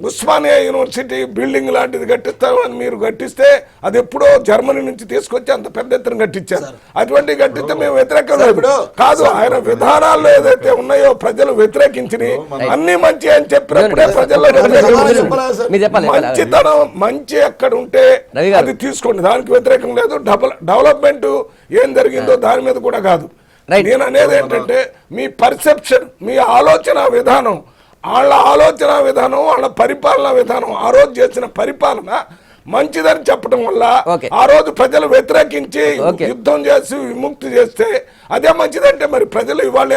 ఉస్మానియా యూనివర్సిటీ బిల్డింగ్ లాంటిది కట్టిస్తామని మీరు కట్టిస్తే అది ఎప్పుడో జర్మనీ నుంచి తీసుకొచ్చి అంత పెద్ద ఎత్తున కట్టించారు. అటువంటి కట్టిస్తే మేము వ్యతిరేకం లేదు కాదు. ఆయన విధానాల్లో ఏదైతే ఉన్నాయో ప్రజలు వ్యతిరేకించినవి అన్ని మంచి అని చెప్పినప్పుడే ప్రజల్లో మంచితనం మంచి ఎక్కడ ఉంటే అది తీసుకోండి, దానికి వ్యతిరేకం లేదు. డెవలప్మెంట్ ఏం జరిగిందో దాని మీద కూడా కాదు. నేను అనేది ఏంటంటే మీ పర్సెప్షన్, మీ ఆలోచన విధానం, వాళ్ళ ఆలోచన విధానం, వాళ్ళ పరిపాలన విధానం, ఆ రోజు చేసిన పరిపాలన మంచిదని చెప్పడం వల్ల ఆ రోజు ప్రజలు వ్యతిరేకించి యుద్ధం చేసి విముక్తి చేస్తే అదే మంచిదంటే మరి ప్రజలు ఇవాళ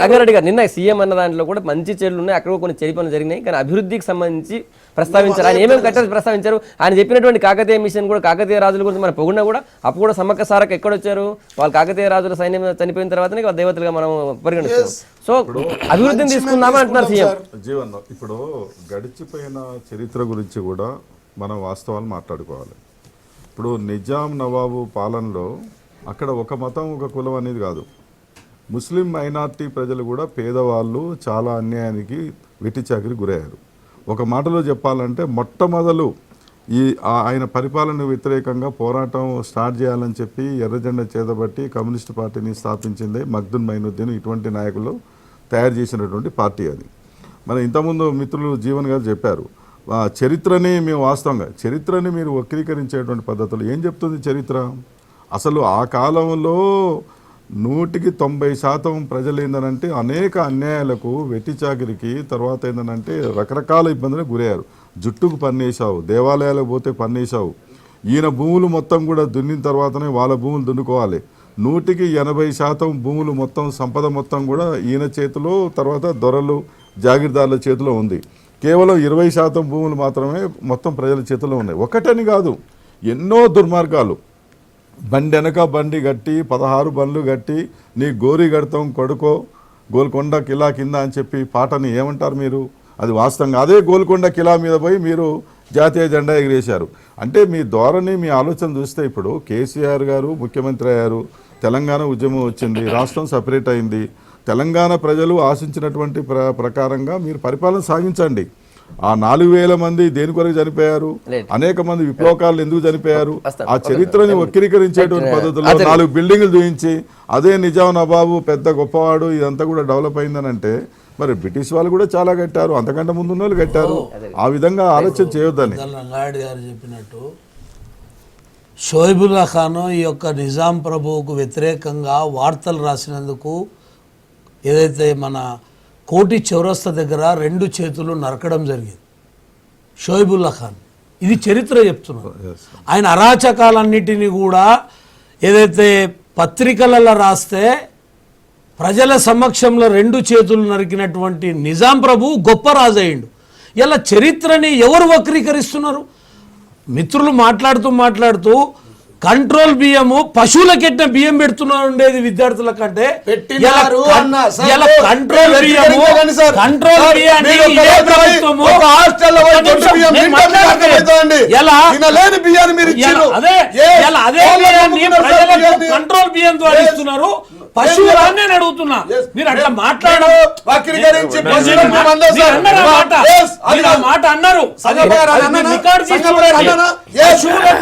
రంగారెడ్డి గారు నిన్న సీఎం అన్న దాంట్లో కూడా మంచి చెడులు ఉన్నాయి, అక్కడ కొన్ని చెడు పనులు జరిగినాయి, కానీ అభివృద్ధికి సంబంధించి ప్రస్తావించారు. ఆయన ఏమేమి కట్టాలి ప్రస్తావించారు. ఆయన చెప్పినటువంటి కాకతీయ మిషన్ కూడా కాకతీయ రాజుల గురించి మనం పొగిడినా కూడా అప్పుడు కూడా సమ్మక్క సారక్క ఎక్కడొచ్చారు, వాళ్ళు కాకతీయ రాజుల సైన్యం చనిపోయిన తర్వాతనే దేవతలుగా మనం పరిగణిస్తాం. సో అభివృద్ధిని తీసుకుందామని అంటున్నారు సీఎం. జీవన్ ఇప్పుడు గడిచిపోయిన చరిత్ర గురించి కూడా మనం వాస్తవాలు మాట్లాడుకోవాలి. ఇప్పుడు నిజాం నవాబు పాలనలో అక్కడ ఒక మతం ఒక కులం అనేది కాదు, ముస్లిం మైనార్టీ ప్రజలు కూడా పేదవాళ్ళు చాలా అన్యాయానికి వెట్టిచాకిరి గురయ్యారు. ఒక మాటలో చెప్పాలంటే మొట్టమొదలు ఆయన పరిపాలన వ్యతిరేకంగా పోరాటం స్టార్ట్ చేయాలని చెప్పి ఎర్రజెండా చేతబట్టి కమ్యూనిస్ట్ పార్టీని స్థాపించిందే మగ్దున్ మైనుద్దీన్ ఇటువంటి నాయకులు తయారు చేసినటువంటి పార్టీ అది. మన ఇంతకుముందు మిత్రులు జీవన్ గారు చెప్పారు, చరిత్రని మేము వాస్తవంగా చరిత్రని మీరు వక్రీకరించేటువంటి పద్ధతులు ఏం చెప్తుంది చరిత్ర? అసలు ఆ కాలంలో 100% ప్రజలు ఏందనంటే అనేక అన్యాయాలకు వెట్టిచాకిరికి తర్వాత ఏందనంటే రకరకాల ఇబ్బందులకు గురయ్యారు. జుట్టుకు పన్నేసావు, దేవాలయాలకు పోతే పన్నేసావు, ఈయన భూములు మొత్తం కూడా దున్నిన తర్వాతనే వాళ్ళ భూములు దున్నుకోవాలి. 180% భూములు మొత్తం సంపద మొత్తం కూడా ఈయన చేతిలో, తర్వాత దొరలు జాగీర్దారుల చేతిలో ఉంది. కేవలం 20% భూములు మాత్రమే మొత్తం ప్రజల చేతిలో ఉన్నాయి. ఒకటని కాదు, ఎన్నో దుర్మార్గాలు. బండి వెనక బండి కట్టి 16 బండ్లు కట్టి నీ గోరి గడతాం కొడుకో గోల్కొండ కిలా కింద అని చెప్పి పాటని ఏమంటారు మీరు? అది వాస్తవంగా అదే గోల్కొండ కిలా మీద పోయి మీరు జాతీయ జెండా ఎగిరేశారు. అంటే మీ ధోరణి, మీ ఆలోచన చూస్తే ఇప్పుడు కేసీఆర్ గారు ముఖ్యమంత్రి అయ్యారు, తెలంగాణ ఉద్యమం వచ్చింది, రాష్ట్రం సపరేట్ అయింది, తెలంగాణ ప్రజలు ఆశించినటువంటి ప్రకారంగా మీరు పరిపాలన సాగించండి. ఆ 4000 మంది దేని కొరకు చనిపోయారు, అనేక మంది విప్లవకారులు ఎందుకు చనిపోయారు, ఆ చరిత్రని వక్రీకరించేటువంటి పద్ధతుల్లో 4 బిల్డింగులు చూపించి అదే నిజాం నవాబు పెద్ద గొప్పవాడు ఇదంతా కూడా డెవలప్ అయిందని అంటే మరి బ్రిటిష్ వాళ్ళు కూడా చాలా కట్టారు, అంతకంటే ముందున్న వాళ్ళు కట్టారు. ఆ విధంగా ఆలోచన చేయొద్దని రంగారెడ్డి గారు చెప్పినట్టు షోయిబుల్లా ఖాన్ ఈ యొక్క నిజాం ప్రభువుకు వ్యతిరేకంగా వార్తలు రాసినందుకు ఏదైతే మన కోటి చౌరస్తా దగ్గర 2 చేతులు నరకడం జరిగింది షోయిబుల్లా ఖాన్. ఇది చరిత్ర చెప్తున్నారు. ఆయన అరాచకాలన్నిటినీ కూడా ఏదైతే పత్రికలలో రాస్తే ప్రజల సమక్షంలో 2 చేతులు నరికినటువంటి నిజాం ప్రభు గొప్ప రాజయ్యిండు. ఇలా చరిత్రని ఎవరు వక్రీకరిస్తున్నారు? మిత్రులు మాట్లాడుతూ కంట్రోల్ బియ్యము పశువులకెట్టిన బియ్యం పెడుతున్నారు ఉండేది విద్యార్థుల కంటే పెట్టినారు అన్న. సార్, కంట్రోల్ బియ్యము వ్యక్తీకరించకండి సార్. కంట్రోల్ బియ్యాన్ని మీరు ఒక ఇదే రోజు ప్రభుత్వము ఒక హాస్టల్లో పోయి దొడ్డు బియ్యం నేను తింటే మీకు అర్థమవుతుందండి. ఎలా? తినలేని బియ్యాన్ని మీరు ఇచ్చిర్రు. అదే బియ్యాన్ని ప్రజలకు కంట్రోల్ బియ్యం ద్వారా ఇస్తున్నారు. పశువులన్నీ అడుగుతున్నా మీరు అట్లా మాట్లాడడం వక్రీకరించి మీరు అన్నారు ఆ మాట. మీరు ఆ మాట అన్నారు. రికార్డు పశువులకు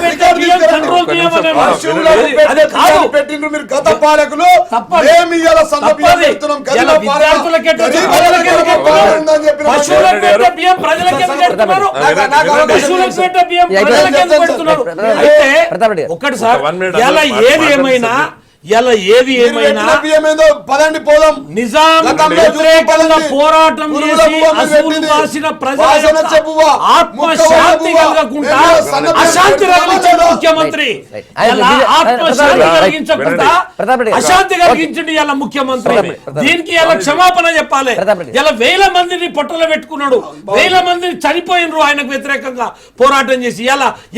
పెట్టే బియ్యం కంట్రోల్ బియ్యం అనే మాట. అదే కాదు. పెట్టిండ్రు మీరు గత పాలకులు. తప్పదు. మేము ఇవాళ సన్న బియ్యం పెడుతున్నాం. ఇలా విద్యార్థులకు ఎట్లా పశువులకు పెట్టే బియ్యం ప్రజలకు ఎందుకు పెడుతున్నారు? పశువులకు పెట్టే బియ్యం ప్రజలకు ఎందుకు పెడుతున్నారు? అయితే ఒకటి సార్, ఇలా ఏది ఏమైనా పదండి పోదాం. నిజాం వ్యతిరేకంగా పోరాటం చేసి అసూలు బాసిన ప్రజల యొక్క ఆత్మశాంతి కలగకుండా అశాంతి కలిగించండి ముఖ్యమంత్రి. ఇలా ఆత్మశాంతి కలిగించకుండా అశాంతి కలిగించండి ఇలా ముఖ్యమంత్రి. దీనికి ఇలా క్షమాపణ చెప్పాలి. ఇలా 1000 మందిని పొట్టలో పెట్టుకున్నాడు, 1000 మందిని చనిపోయినరు ఆయనకు వ్యతిరేకంగా పోరాటం చేసి.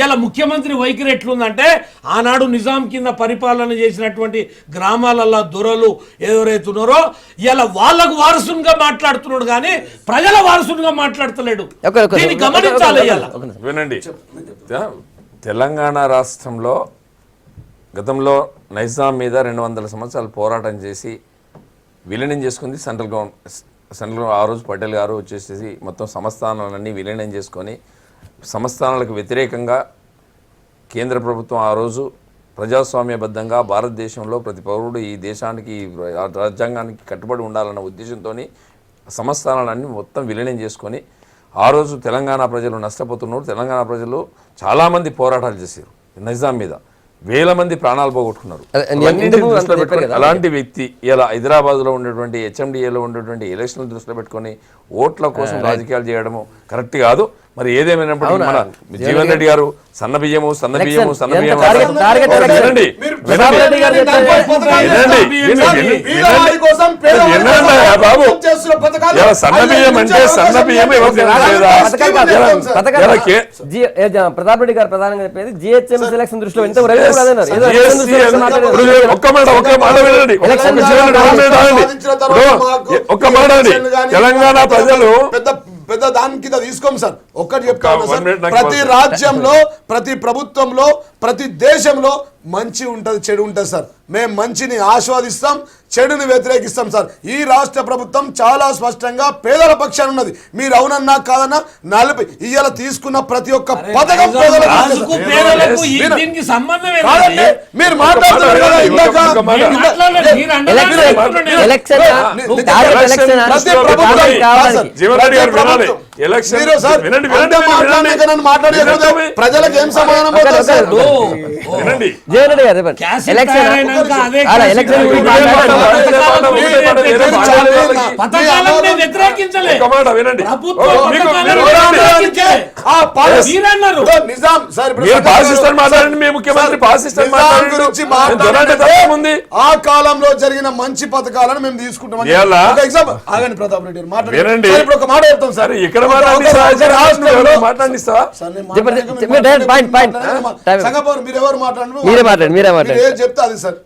ఇలా ముఖ్యమంత్రి వైఖరి ఎట్లుందంటే ఆనాడు నిజాం కింద పరిపాలన చేసినటువంటి గ్రామాలలో దొరలు ఎవరైతున్నారో ఇలా వాళ్ళకు వారసునిగా మాట్లాడుతున్నాడు కానీ ప్రజల వారసునిగా మాట్లాడతలేడు. దీన్ని గమనించాలి. వినండి, తెలంగాణ రాష్ట్రంలో గతంలో నైజాం మీద 200 సంవత్సరాలు పోరాటం చేసి విలీనం చేసుకుంది సెంట్రల్ గవర్నమెంట్. ఆ రోజు పటేల్ గారు వచ్చేసి మొత్తం సంస్థానాలన్నీ విలీనం చేసుకొని సంస్థానాలకు వ్యతిరేకంగా కేంద్ర ప్రభుత్వం ఆ రోజు ప్రజాస్వామ్యబద్ధంగా భారతదేశంలో ప్రతి పౌరుడు ఈ దేశానికి రాజ్యాంగానికి కట్టుబడి ఉండాలన్న ఉద్దేశంతో సంస్థానాలన్నీ మొత్తం విలీనం చేసుకొని ఆ రోజు తెలంగాణ ప్రజలు నష్టపోతున్నారు. తెలంగాణ ప్రజలు చాలామంది పోరాటాలు చేశారు నిజాం మీద, 1000 మంది ప్రాణాలు పోగొట్టుకున్నారు. అలాంటి వ్యక్తి ఇలా హైదరాబాద్లో ఉన్నటువంటి HMDAలో ఉన్నటువంటి ఎలక్షన్లు దృష్టిలో పెట్టుకొని ఓట్ల కోసం రాజకీయాలు చేయడము కరెక్ట్ కాదు. మరి ఏదేమైనప్పుడు మన జీవన్ రెడ్డి గారు సన్న బియ్యము బాబు, సన్న బియ్యం అంటే సన్న బియ్యం ప్రతాప్ రెడ్డి గారు ప్రధానంగా చెప్పేది GHM సెలక్షన్ దృష్టిలో ఒక్క మాట అండి. తెలంగాణ ప్రజలు పెద్ద దాని కింద తీసుకోం సార్. ఒక్కటి చెప్తాను సార్, ప్రతి రాజ్యంలో, ప్రతి ప్రభుత్వంలో, ప్రతి దేశంలో మంచి ఉంటుంది, చెడు ఉంటుంది సార్. మేము మంచిని ఆస్వాదిస్తాం, చెడుని వ్యతిరేకిస్తాం సార్. ఈ రాష్ట్ర ప్రభుత్వం చాలా స్పష్టంగా పేదల పక్షాన ఉన్నది. మీరు అవునన్నా కాదన్నా 40 ఇయ్యాల తీసుకున్న ప్రతి ఒక్క పథకం పేదల మీరు మాట్లాడుతున్నారు కదా ఇందాక. ప్రజలకు ఏం సమాధానం ఆ కాలంలో జరిగిన మంచి పథకాలను మేము తీసుకుంటాం. ఆగండి ప్రతాప్ రెడ్డి మాట్లాడండి. ఇప్పుడు ఒక మాట చెప్తాం సార్. మీరు ఎవరు మాట్లాడండి, చెప్తా అది సార్.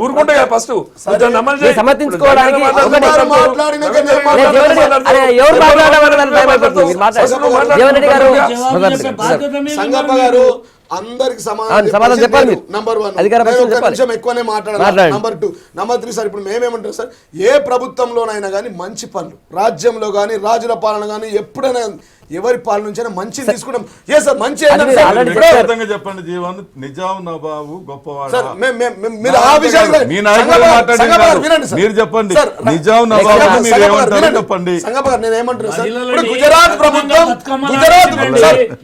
ఊరుకుంటే ఫస్ట్ సమర్థించుకోవడానికి సంగప్ప గారు అందరికి సమాధానం చెప్పాలి. నంబర్ 1 ఎక్కువనే మాట్లాడాలి. Number 2, number 3 sir. ఇప్పుడు మేమేమంటారు సార్, ఏ ప్రభుత్వంలోనైనా కానీ మంచి పనులు, రాజ్యంలో కానీ రాజుల పాలన కానీ ఎప్పుడైనా ఎవరి పాలన నుంచైనా మంచి తీసుకుంటాం. ఏ సార్ మంచి చెప్పండి. జీవన్ నిజాం నవాబు గొప్పవాడు. మీరు ఆ విషయాలు మీరు చెప్పండి. నిజాం నవాబు మీరు ఏమంటారు చెప్పండి. సంగప్ప గారు నేను ఏమంటారు సార్, ఇప్పుడు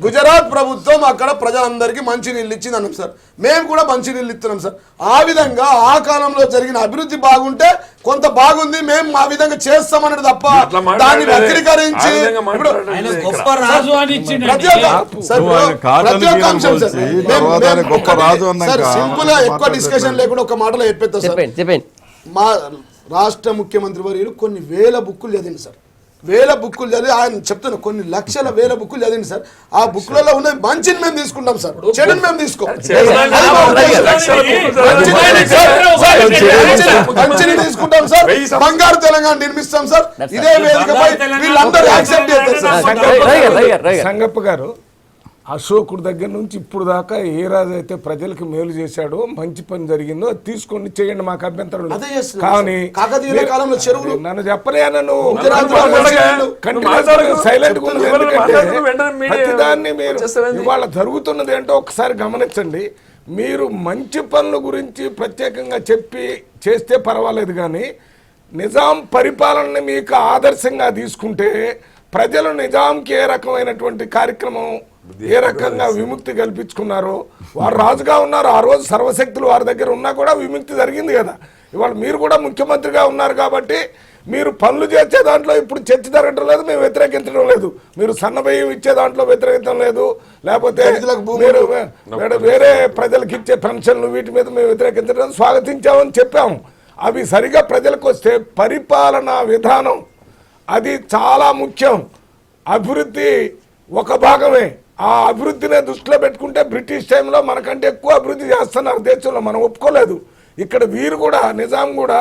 గుజరాత్ ప్రభుత్వం అక్కడ ప్రజలందరికీ మంచి నీళ్ళు ఇచ్చింది అన్నాం సార్. మేము కూడా మంచి నీళ్ళు ఇస్తున్నాం సార్. ఆ విధంగా ఆ కాలంలో జరిగిన అభివృద్ధి బాగుంటే కొంత బాగుంది, మేము ఆ విధంగా చేస్తామన్నది తప్ప దాన్ని వక్రీకరించి రాజు అని ఇచ్చిండు. ప్రతి ఒక్క సార్ నువ్వు ఆయన కాదని ప్రతి ఒక్క అంశం సార్ తీయడం తర్వాత ఆయన గొప్ప రాజు అన్నాక సార్ సింపుల్ గా ఎక్కువ డిస్కషన్ లేకుండా ఒక మాటలో చెప్పేస్తా సార్. చెప్పండి మా రాష్ట్ర ముఖ్యమంత్రి వర్యులు కొన్ని వేల బుక్కులు చదివింది సార్, వేల బుక్కులు చదివి ఆయన చెప్తున్నా కొన్ని లక్షల వేల బుక్కులు చదివింది సార్. ఆ బుక్లలో ఉన్న మంచిని మేము తీసుకుంటాం సార్, చెడుని మేము తీసుకోం. మంచిని తీసుకుంటాం సార్, బంగారు తెలంగాణ నిర్మిస్తాం సార్. ఇదే వేదికపై వీళ్ళందరూ యాక్సెప్ట్ చేస్తారు సార్. సంగప్ప గారు అశోకుడి దగ్గర నుంచి ఇప్పుడు దాకా ఏ రాజు అయితే ప్రజలకు మేలు చేశాడో మంచి పని జరిగిందో అది తీసుకొని చేయండి, మాకు అభ్యంతరం లేదు. అదే చేస్తున్నాం కానీ కాకతీయుల కాలంలో చెరువులు నన్ను చెప్పలేను మాట్లాడు. సైలెంట్ వెంటనే ప్రతిదాన్ని మీరు వచ్చేస్తావేంది? ఇవాళ జరుగుతున్నది ఏంటో ఒకసారి గమనించండి. మీరు మంచి పనుల గురించి ప్రత్యేకంగా చెప్పి చేస్తే పర్వాలేదు, కానీ నిజాం పరిపాలనని మీకు ఆదర్శంగా తీసుకుంటే ప్రజలు నిజాంకి ఏ రకమైనటువంటి కార్యక్రమం ఏ రకంగా విముక్తి కల్పించుకున్నారో, వారు రాజుగా ఉన్నారు, ఆ రోజు సర్వశక్తులు వారి దగ్గర ఉన్నా కూడా విముక్తి జరిగింది కదా. ఇవాళ మీరు కూడా ముఖ్యమంత్రిగా ఉన్నారు కాబట్టి మీరు పనులు చేసే దాంట్లో ఇప్పుడు చర్చ జరగడం లేదు, మేము వ్యతిరేకించడం లేదు. మీరు సన్నబియ్యం ఇచ్చే దాంట్లో వ్యతిరేకించడం లేదు, లేకపోతే మీరు వేరే ప్రజలకు ఇచ్చే పెన్షన్లు వీటి మీద మేము వ్యతిరేకించడం స్వాగతించామని చెప్పాము. అవి సరిగా ప్రజలకు వస్తే పరిపాలనా విధానం అది చాలా ముఖ్యం. అభివృద్ధి ఒక భాగమే. ఆ అభివృద్ధిని దృష్టిలో పెట్టుకుంటే బ్రిటిష్ టైంలో మనకంటే ఎక్కువ అభివృద్ధి చేస్తున్నారు దేశంలో, మనం ఒప్పుకోలేదు. ఇక్కడ వీరు కూడా నిజాం కూడా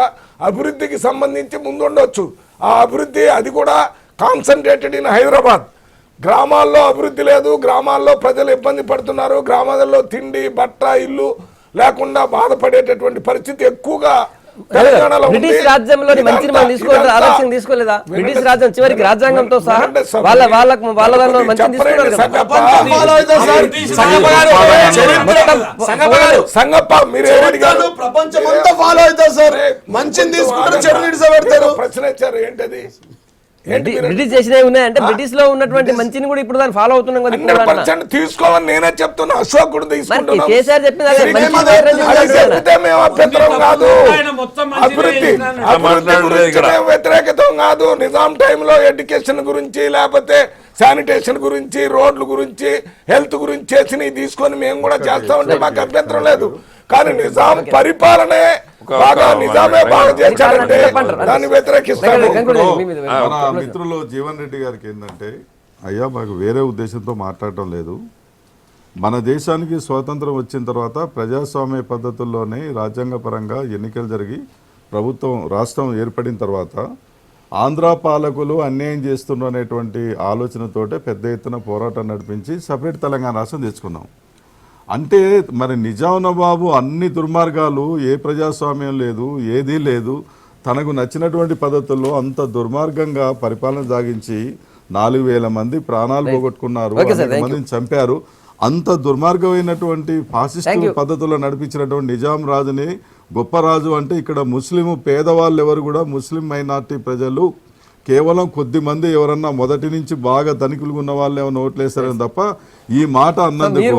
అభివృద్ధికి సంబంధించి ముందుండొచ్చు. ఆ అభివృద్ధి అది కూడా కాన్సన్ట్రేటెడ్ ఇన్ హైదరాబాద్. గ్రామాల్లో అభివృద్ధి లేదు, గ్రామాల్లో ప్రజలు ఇబ్బంది పడుతున్నారు, గ్రామాలలో తిండి బట్ట ఇల్లు లేకుండా బాధపడేటటువంటి పరిస్థితి ఎక్కువగా బ్రిటిష్ రాజ్యంలోని మంచిని మనం తీసుకోలేదు, ఆదర్శం తీసుకోలేదా? బ్రిటిష్ రాజ్యం చివరికి రాజ్యాంగంతో సహా వాళ్ళ దానిలో మంచిని తీసుకున్నారు కదా. ప్రపంచమంతా ఫాలో అవుతారు సార్, మంచిని తీసుకుంటారు, చెడు నిడిసబెడతారు. ప్రశ్న ఇచ్చారు ఏంటది? బ్రిటిష్ చేసినవి ఉన్నాయంటే బ్రిటిష్ లో ఉన్నటువంటి మంచిని కూడా ఇప్పుడు దాన్ని ఫాలో అవుతున్నాం కదా. 100% తీసుకోవాలని నేనే చెప్తున్నా, అశోకుడు తీసుకుంటున్నాం. కేసీఆర్ చెప్పింది అది చెప్తే మేము అభ్యంతరం కాదు, అభివృద్ధి మేము వ్యతిరేకతం కాదు. నిజాం టైంలో ఎడ్యుకేషన్ గురించి లేకపోతే శానిటేషన్ గురించి రోడ్ల గురించి హెల్త్ గురించి చేసినవి తీసుకొని మేము కూడా చేస్తామంటే మాకు అభ్యంతరం లేదు. కానీ నిజాం పరిపాలనే బాగా నిజామే బాగా చేశాడంటే దాన్ని వ్యతిరేకిస్తాను. మన మిత్రులు జీవన్ రెడ్డి గారికి ఏంటంటే, అయ్యా మాకు వేరే ఉద్దేశంతో మాట్లాడటం లేదు. మన దేశానికి స్వాతంత్రం వచ్చిన తర్వాత ప్రజాస్వామ్య పద్ధతుల్లోనే రాజ్యాంగపరంగా ఎన్నికలు జరిగి రాష్ట్రం ఏర్పడిన తర్వాత ఆంధ్ర పాలకులు అన్యాయం చేస్తున్నారు అనేటువంటి ఆలోచనతోటే పెద్ద ఎత్తున పోరాటం నడిపించి సపరేట్ తెలంగాణ రాష్ట్రం తెచ్చుకున్నాం. అంటే మరి నిజాం నవాబు అన్ని దుర్మార్గాలు, ఏ ప్రజాస్వామ్యం లేదు, ఏదీ లేదు, తనకు నచ్చినటువంటి పద్ధతుల్లో అంత దుర్మార్గంగా పరిపాలన సాగించి 4,000 మంది ప్రాణాలు పోగొట్టుకున్నారు, అనేక మందిని చంపారు. అంత దుర్మార్గమైనటువంటి ఫాసిస్ట్ పద్ధతుల్లో నడిపించినటువంటి నిజాం రాజుని గొప్ప రాజు అంటే, ఇక్కడ ముస్లిం పేదవాళ్ళు ఎవరు కూడా ముస్లిం మైనార్టీ ప్రజలు కేవలం కొద్ది మంది ఎవరన్నా మొదటి నుంచి బాగా ధనికులు ఉన్న వాళ్ళు ఏమైనా ఓట్లేస్తారని తప్ప ఈ మాట అన్నందుకు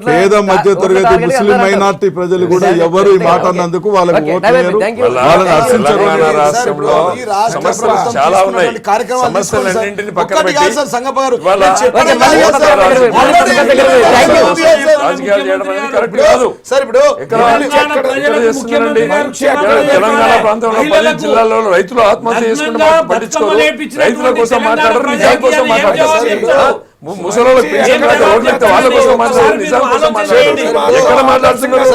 పేద మధ్య తరగతి ముస్లిం మైనార్టీ ప్రజలు కూడా ఎవరు ఈ మాట అన్నందుకు వాళ్ళకి ఓట్లేరు, వాళ్ళని హర్షించరు. చాలా ఉన్నాయి, సమస్యలన్నింటినీ పక్కన పెట్టి రాజకీయాలు చేయడం అనేది కరెక్ట్ కాదు. తెలంగాణ ప్రాంతంలో 10 జిల్లాల్లో రైతులు ఆత్మహత్య చేసుకుంటే పట్టించుకోరు, రైతుల కోసం మాట్లాడరు, నిజాం కోసం మాట్లాడతారు. ముసలోళ్ళకి పెన్షన్ రాక రోడ్లు ఎక్కితే వాళ్ళ కోసం మాట్లాడారు, నిజాం కోసం మాట్లాడారు. ఎక్కడ మాట్లాడుతున్నారు?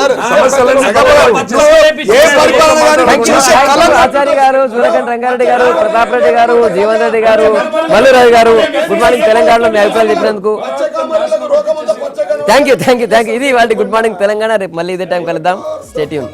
ఆచార్య గారు, జూలకంటి రంగారెడ్డి గారు, ప్రతాప్ రెడ్డి గారు, జీవన్ రెడ్డి గారు, మల్లురాజు గారు, గుడ్ మార్నింగ్ తెలంగాణలో మీ అభిప్రాయాలు చెప్పినందుకు థ్యాంక్ యూ. ఇది వాళ్ళ గుడ్ మార్నింగ్ తెలంగాణ. రేపు మళ్ళీ ఇదే టైం కలుద్దాం. Stay tune.